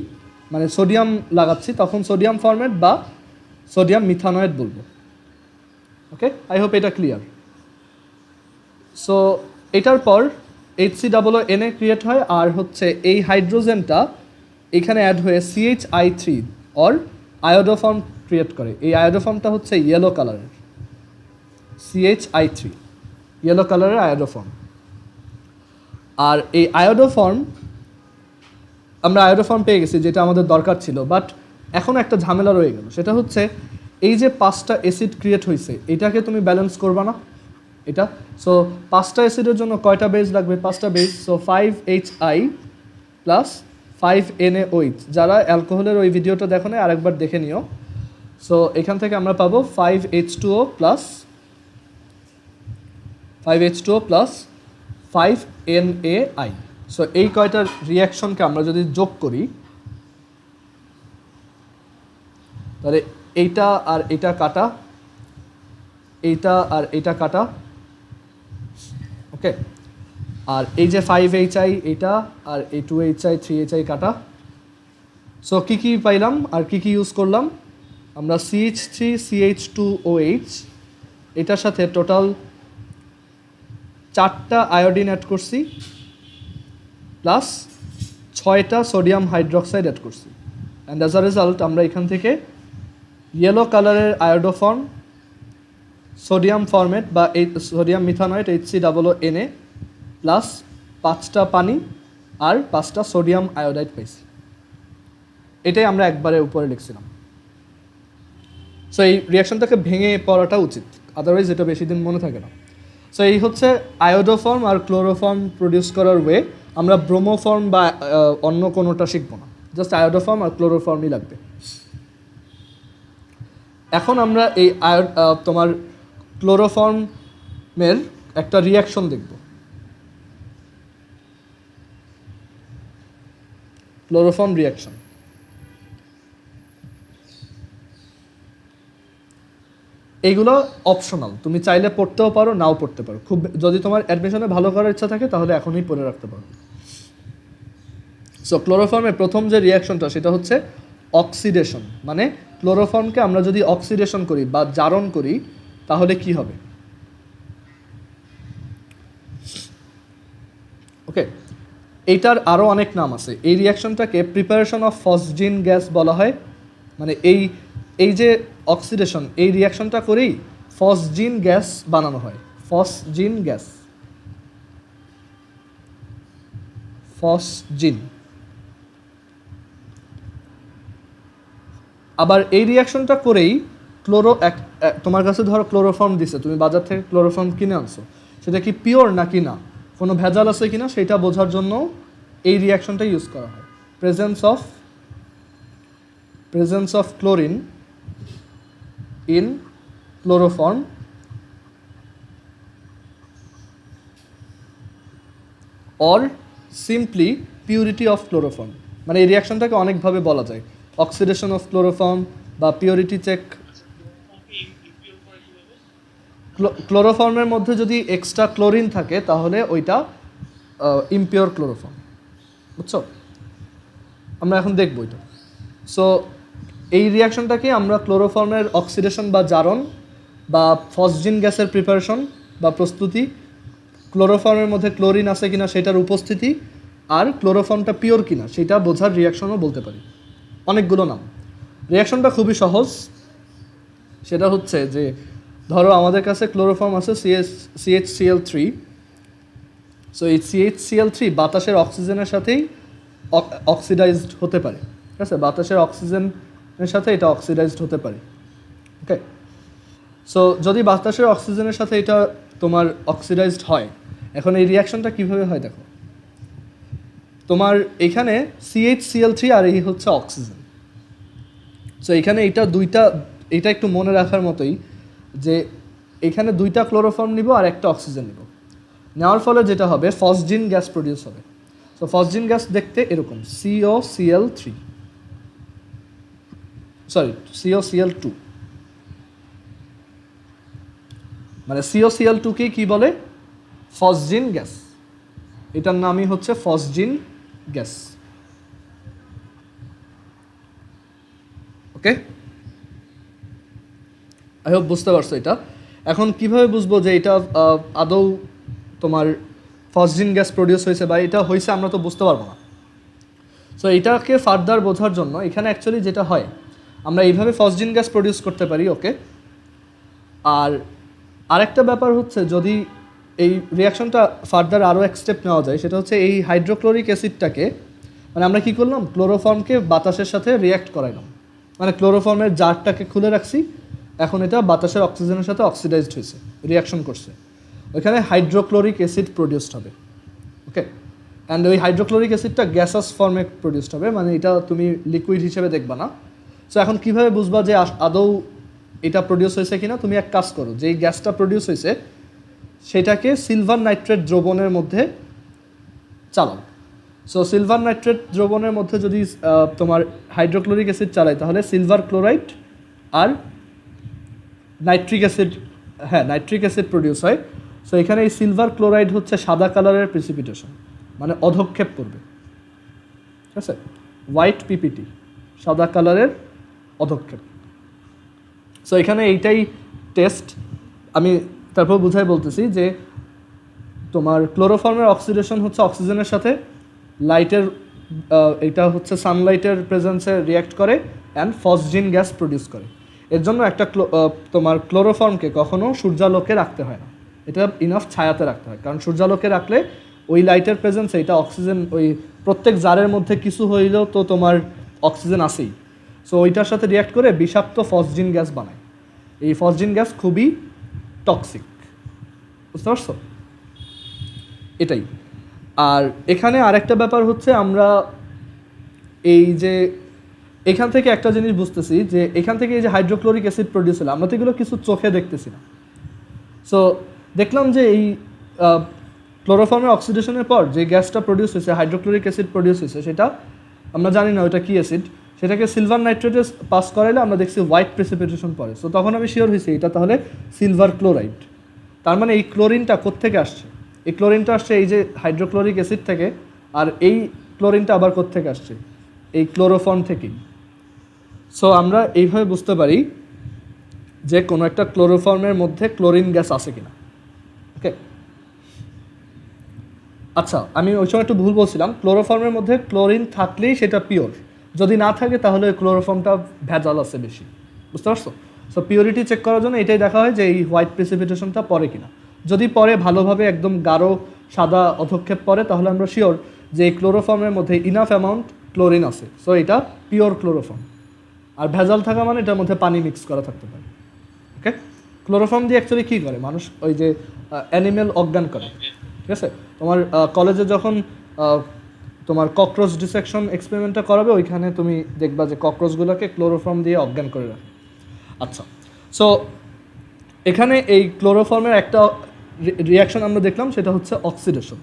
মানে সোডিয়াম লাগাচ্ছি, তখন সোডিয়াম ফরমেট বা সোডিয়াম মিথানয়েট বলবো। ওকে, আই হোপ এটা ক্লিয়ার। সো এটার পর HCOONA ক্রিয়েট হয়, আর হচ্ছে এই হাইড্রোজেনটা এখানে অ্যাড হয়ে CHI3 অর আয়োডোফর্ম ক্রিয়েট করে। এই আয়োডোফর্মটা হচ্ছে ইয়েলো কালারের, CHI3 ইয়েলো কালারের আয়োডোফর্ম। আর এই আয়োডোফর্ম, আমরা আয়োডোফর্ম পেয়ে গেছি যেটা আমাদের দরকার ছিল, বাট এখন একটা ঝামেলা রয়ে গেল। সেটা হচ্ছে এই যে 5টা অ্যাসিড ক্রিয়েট হয়েছে, এটাকে তুমি ব্যালেন্স করবা না এটা। সো 5টা অ্যাসিডের জন্য কয়টা বেস লাগবে? 5টা base. So 5HI plus 5NaOH। যারা অ্যালকোহলের ওই ভিডিওটা দেখো না, আরেকবার দেখে নিও। সো এখান থেকে আমরা পাবো 5H2O প্লাস 5NaI। সো এই কয়টা রিয়াকশনকে আমরা যদি যোগ করি, তাহলে এইটা আর এটা কাটা, এইটা আর এটা কাটা, ওকে। আর এই যে 5HI এটা, আর এই 2HI 3HI কাটা। সো কী কী পাইলাম আর কী কী ইউজ করলাম? আমরা CH3CH2OH এটার সাথে টোটাল 4টা আয়োডিন অ্যাড করছি, প্লাস 6টা সোডিয়াম হাইড্রোক্সাইড অ্যাড করছি। অ্যান্ড অ্যাজ আ রেজাল্ট আমরা এখান থেকে ইয়েলো কালারের আয়োডোফর্ম, সোডিয়াম ফরমেট বা সোডিয়াম মিথানয়েট HCOONA প্লাস 5টা পানি আর 5টা সোডিয়াম আয়োডাইড পাইছি। এটাই আমরা একবারে উপরে লিখছিলাম। সো এই রিয়াকশনটাকে ভেঙে পড়াটা উচিত, আদারওয়াইজ এটা বেশি দিন মনে থাকে না। সো এই হচ্ছে আয়োডোফর্ম আর ক্লোরোফর্ম প্রডিউস করার ওয়ে। আমরা ব্রোমোফর্ম বা অন্য কোনোটা শিখবো না, জাস্ট আয়োডোফর্ম আর ক্লোরোফর্মই লাগবে। এখন আমরা এই তোমার ক্লোরোফর্মের একটা রিয়াকশন দেখব। ক্লোরোফর্ম রিয়াকশন এইগুলো অপশনাল, তুমি চাইলে পড়তেও পারো, নাও পড়তে পারো। খুব যদি তোমার অ্যাডমিশনে ভালো করার ইচ্ছা থাকে তাহলে এখনই পড়ে রাখতে পারো। সো ক্লোরোফর্মের প্রথম যে রিয়াকশনটা সেটা হচ্ছে অক্সিডেশন। মানে ক্লোরোফর্মকে আমরা যদি অক্সিডেশন করি বা জারণ করি তাহলে কি হবে? ওকে, এইটার আরও অনেক নাম আছে। এই রিয়াকশনটাকে প্রিপারেশন অফ ফসজিন গ্যাস বলা হয়। মানে এই যে অক্সিডেশন, এই রিয়াকশনটা করেই ফসজিন গ্যাস বানানো হয়। Phosgene gas, phosgene. আবার এই রিয়াকশনটা করেই তোমার কাছে ধরো ক্লোরোফর্ম দিছে, তুমি বাজার থেকে ক্লোরোফর্ম কিনে আনছো, সেটা কি পিওর নাকি না, কোনো ভেজাল আছে কিনা সেটা বোঝার জন্য এই রিয়াকশনটা ইউজ করা হয়। Presence of chlorine in chloroform or simply purity of chloroform. মানে এই রিয়াকশনটাকে অনেকভাবে বলা যায়, অক্সিডেশন অফ ক্লোরোফর্ম বা পিউরিটি চেক। ক্লোরোফর্মের মধ্যে যদি এক্সট্রা ক্লোরিন থাকে তাহলে ওইটা ইমপিওর ক্লোরোফর্ম, বুঝছো? আমরা এখন দেখবো এটা। সো এই রিয়াকশনটাকে আমরা ক্লোরোফর্মের অক্সিডেশন বা জারণ বা ফসজিন গ্যাসের প্রিপারেশন বা প্রস্তুতি, ক্লোরোফর্মের মধ্যে ক্লোরিন আছে কিনা সেটার উপস্থিতি, আর ক্লোরোফর্মটা পিওর কিনা সেটা বোঝার রিয়াকশনও বলতে পারি। অনেকগুলো নাম। রিয়াকশনটা খুবই সহজ। সেটা হচ্ছে যে ধরো আমাদের কাছে ক্লোরোফর্ম আছে CH3। সো এই CH3 বাতাসের অক্সিজেনের সাথেই অক্সিডাইজড হতে পারে, ঠিক আছে? বাতাসের অক্সিজেনের সাথে এটা অক্সিডাইজড হতে পারে। ওকে, সো যদি বাতাসের অক্সিজেনের সাথে এটা তোমার অক্সিডাইজড হয়, এখন এই রিয়াকশনটা কীভাবে হয় দেখো। তোমার এখানে CH3 আর এই হচ্ছে অক্সিজেন। সো এখানে এটা একটু মনে রাখার মতোই যে এখানে দুইটা ক্লোরোফর্ম নিব আর একটা অক্সিজেন নিব। নেওয়ার ফলে যেটা হবে ফসজিন গ্যাস প্রডিউস হবে। সো ফসজিন গ্যাস দেখতে এরকম COCl2, মানে COCl2কেই কি বলে? Phosgene gas. এটার নামই হচ্ছে phosgene gas. Okay, I hope বুঝতে পারছো এটা। এখন কিভাবে বুঝবো যে এটা আদৌ তোমার ফসজিন গ্যাস প্রডিউস হয়েছে বা এটা হয়েছে আমরা তো বুঝতে পারবো না। সো এটাকে ফার্দার বোঝার জন্য এখানে অ্যাকচুয়ালি যেটা হয়, আমরা এইভাবে ফসজিন গ্যাস প্রডিউস করতে পারি। ওকে, আর আরেকটা ব্যাপার হচ্ছে যদি এই রিয়াকশনটা ফার্দার আরও এক স্টেপ নেওয়া যায়, সেটা হচ্ছে এই হাইড্রোক্লোরিক অ্যাসিডটাকে, মানে আমরা কী করলাম, ক্লোরোফর্মকে বাতাসের সাথে রিয়াক্ট করাইলাম। মানে ক্লোরোফর্মের জারটাকে খুলে রাখছি, এখন এটা বাতাসের অক্সিজেনের সাথে অক্সিডাইজড হয়েছে, রিয়াকশন করছে, ওইখানে হাইড্রোক্লোরিক অ্যাসিড প্রডিউসড হবে। ওকে, অ্যান্ড ওই হাইড্রোক্লোরিক অ্যাসিডটা গ্যাসাস ফর্মে প্রডিউসড হবে, মানে এটা তুমি লিকুইড হিসেবে দেখবা না। সো এখন কীভাবে বুঝবা যে আদৌ এটা প্রডিউস হয়েছে কিনা? তুমি এক কাজ করো, যেই গ্যাসটা প্রডিউস হয়েছে সেটাকে সিলভার নাইট্রেট দ্রবণের মধ্যে চালাও। সো সিলভার নাইট্রেট দ্রবণের মধ্যে যদি তোমার হাইড্রোক্লোরিক অ্যাসিড চালাই তাহলে সিলভার ক্লোরাইড আর নাইট্রিক অ্যাসিড প্রডিউস হয়। সো এখানে এই সিলভার ক্লোরাইড হচ্ছে সাদা কালারের প্রিসিপিটেশন, মানে অধক্ষেপ করবে, ঠিক আছে? হোয়াইট পিপিটি, সাদা কালারের অধক্ষেপ। সো এখানে এইটাই টেস্ট। আমি তারপর বুঝাই বলতেছি যে তোমার ক্লোরোফর্মের অক্সিডেশন হচ্ছে অক্সিজেনের সাথে লাইটের, এটা হচ্ছে সানলাইটের প্রেজেন্সে রিয়াক্ট করে অ্যান্ড ফসজিন গ্যাস প্রডিউস করে। এর জন্য একটা তোমার ক্লোরোফর্মকে কখনো সূর্যালোকে রাখতে হয় না, এটা ইনাফ ছায়াতে রাখতে হয়, কারণ সূর্যালোকে রাখলে ওই লাইটের প্রেজেন্সে এটা অক্সিজেন, ওই প্রত্যেক জারের মধ্যে কিছু হইলেও তো তোমার অক্সিজেন আসেই। সো ওইটার সাথে রিয়াক্ট করে বিষাক্ত ফসজিন গ্যাস বানায়। এই ফসজিন গ্যাস খুবই টক্সিক, বুঝতে পারছো? এটাই। আর এখানে আরেকটা ব্যাপার হচ্ছে আমরা এই যে এখান থেকে একটা জিনিস বুঝতেছি যে এখান থেকে এই যে হাইড্রোক্লোরিক অ্যাসিড প্রডিউস হলো, আমরা তো এগুলো কিছু চোখে দেখতেছি না। সো দেখলাম যে এই ক্লোরোফর্মের অক্সিডেশনের পর যে গ্যাসটা প্রডিউস হয়েছে, হাইড্রোক্লোরিক অ্যাসিড প্রডিউস হয়েছে, সেটা আমরা জানি না ওটা কী অ্যাসিড, সেটাকে সিলভার নাইট্রেটে পাস করাইলে আমরা দেখছি হোয়াইট প্রেসিপিটেশন পড়ে। সো তখন আমি শিওর হয়েছি এটা তাহলে সিলভার ক্লোরাইড। তার মানে এই ক্লোরিনটা কোত্থেকে আসছে? এই ক্লোরিনটা আসছে এই যে হাইড্রোক্লোরিক অ্যাসিড থেকে, আর এই ক্লোরিনটা আবার কোত্থেকে আসছে? এই ক্লোরোফর্ম থেকেই। সো আমরা এইভাবে বুঝতে পারি যে কোনো একটা ক্লোরোফর্মের মধ্যে ক্লোরিন গ্যাস আছে কিনা। ওকে, আচ্ছা আমি ওই সময় একটু ভুল বলছিলাম, ক্লোরোফর্মের মধ্যে ক্লোরিন থাকলেই সেটা পিওর, যদি না থাকে তাহলে ক্লোরোফর্মটা ভেজাল আছে বেশি। বুঝতে পারছো? সো পিওরিটি চেক করার জন্য এটাই দেখা হয় যে এই হোয়াইট প্রেসিপিটেশনটা পড়ে কিনা। যদি পরে ভালোভাবে একদম গাঢ় সাদা অধক্ষেপ পড়ে তাহলে আমরা শিওর যে এই ক্লোরোফর্মের মধ্যে ইনাফ অ্যামাউন্ট ক্লোরিন আছে, সো এটা পিওর ক্লোরোফর্ম। আর ভেজাল থাকা মানে এটার মধ্যে পানি মিক্স করা থাকতে পারে। ওকে, ক্লোরোফর্ম দিয়ে অ্যাকচুয়ালি কী করে মানুষ? ওই যে অ্যানিমেল অজ্ঞান করে, ঠিক আছে? তোমার কলেজে যখন তোমার ককরোচ ডিসেকশন এক্সপেরিমেন্টটা করাবে, ওইখানে তুমি দেখবা যে ককরোচগুলোকে ক্লোরোফর্ম দিয়ে অজ্ঞান করে রাখে। আচ্ছা, সো এখানে এই ক্লোরোফর্মের একটা রিয়াকশন আমরা দেখলাম, সেটা হচ্ছে অক্সিডেশন।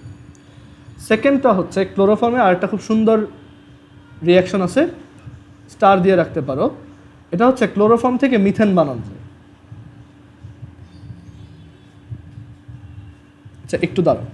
সেকেন্ডটা হচ্ছে ক্লোরোফর্মে আরেকটা খুব সুন্দর রিয়াকশন আছে, স্টার দিয়ে রাখতে পারো। এটা হচ্ছে ক্লোরোফর্ম থেকে মিথেন বানানো যায়। আচ্ছা একটু দাঁড়াও।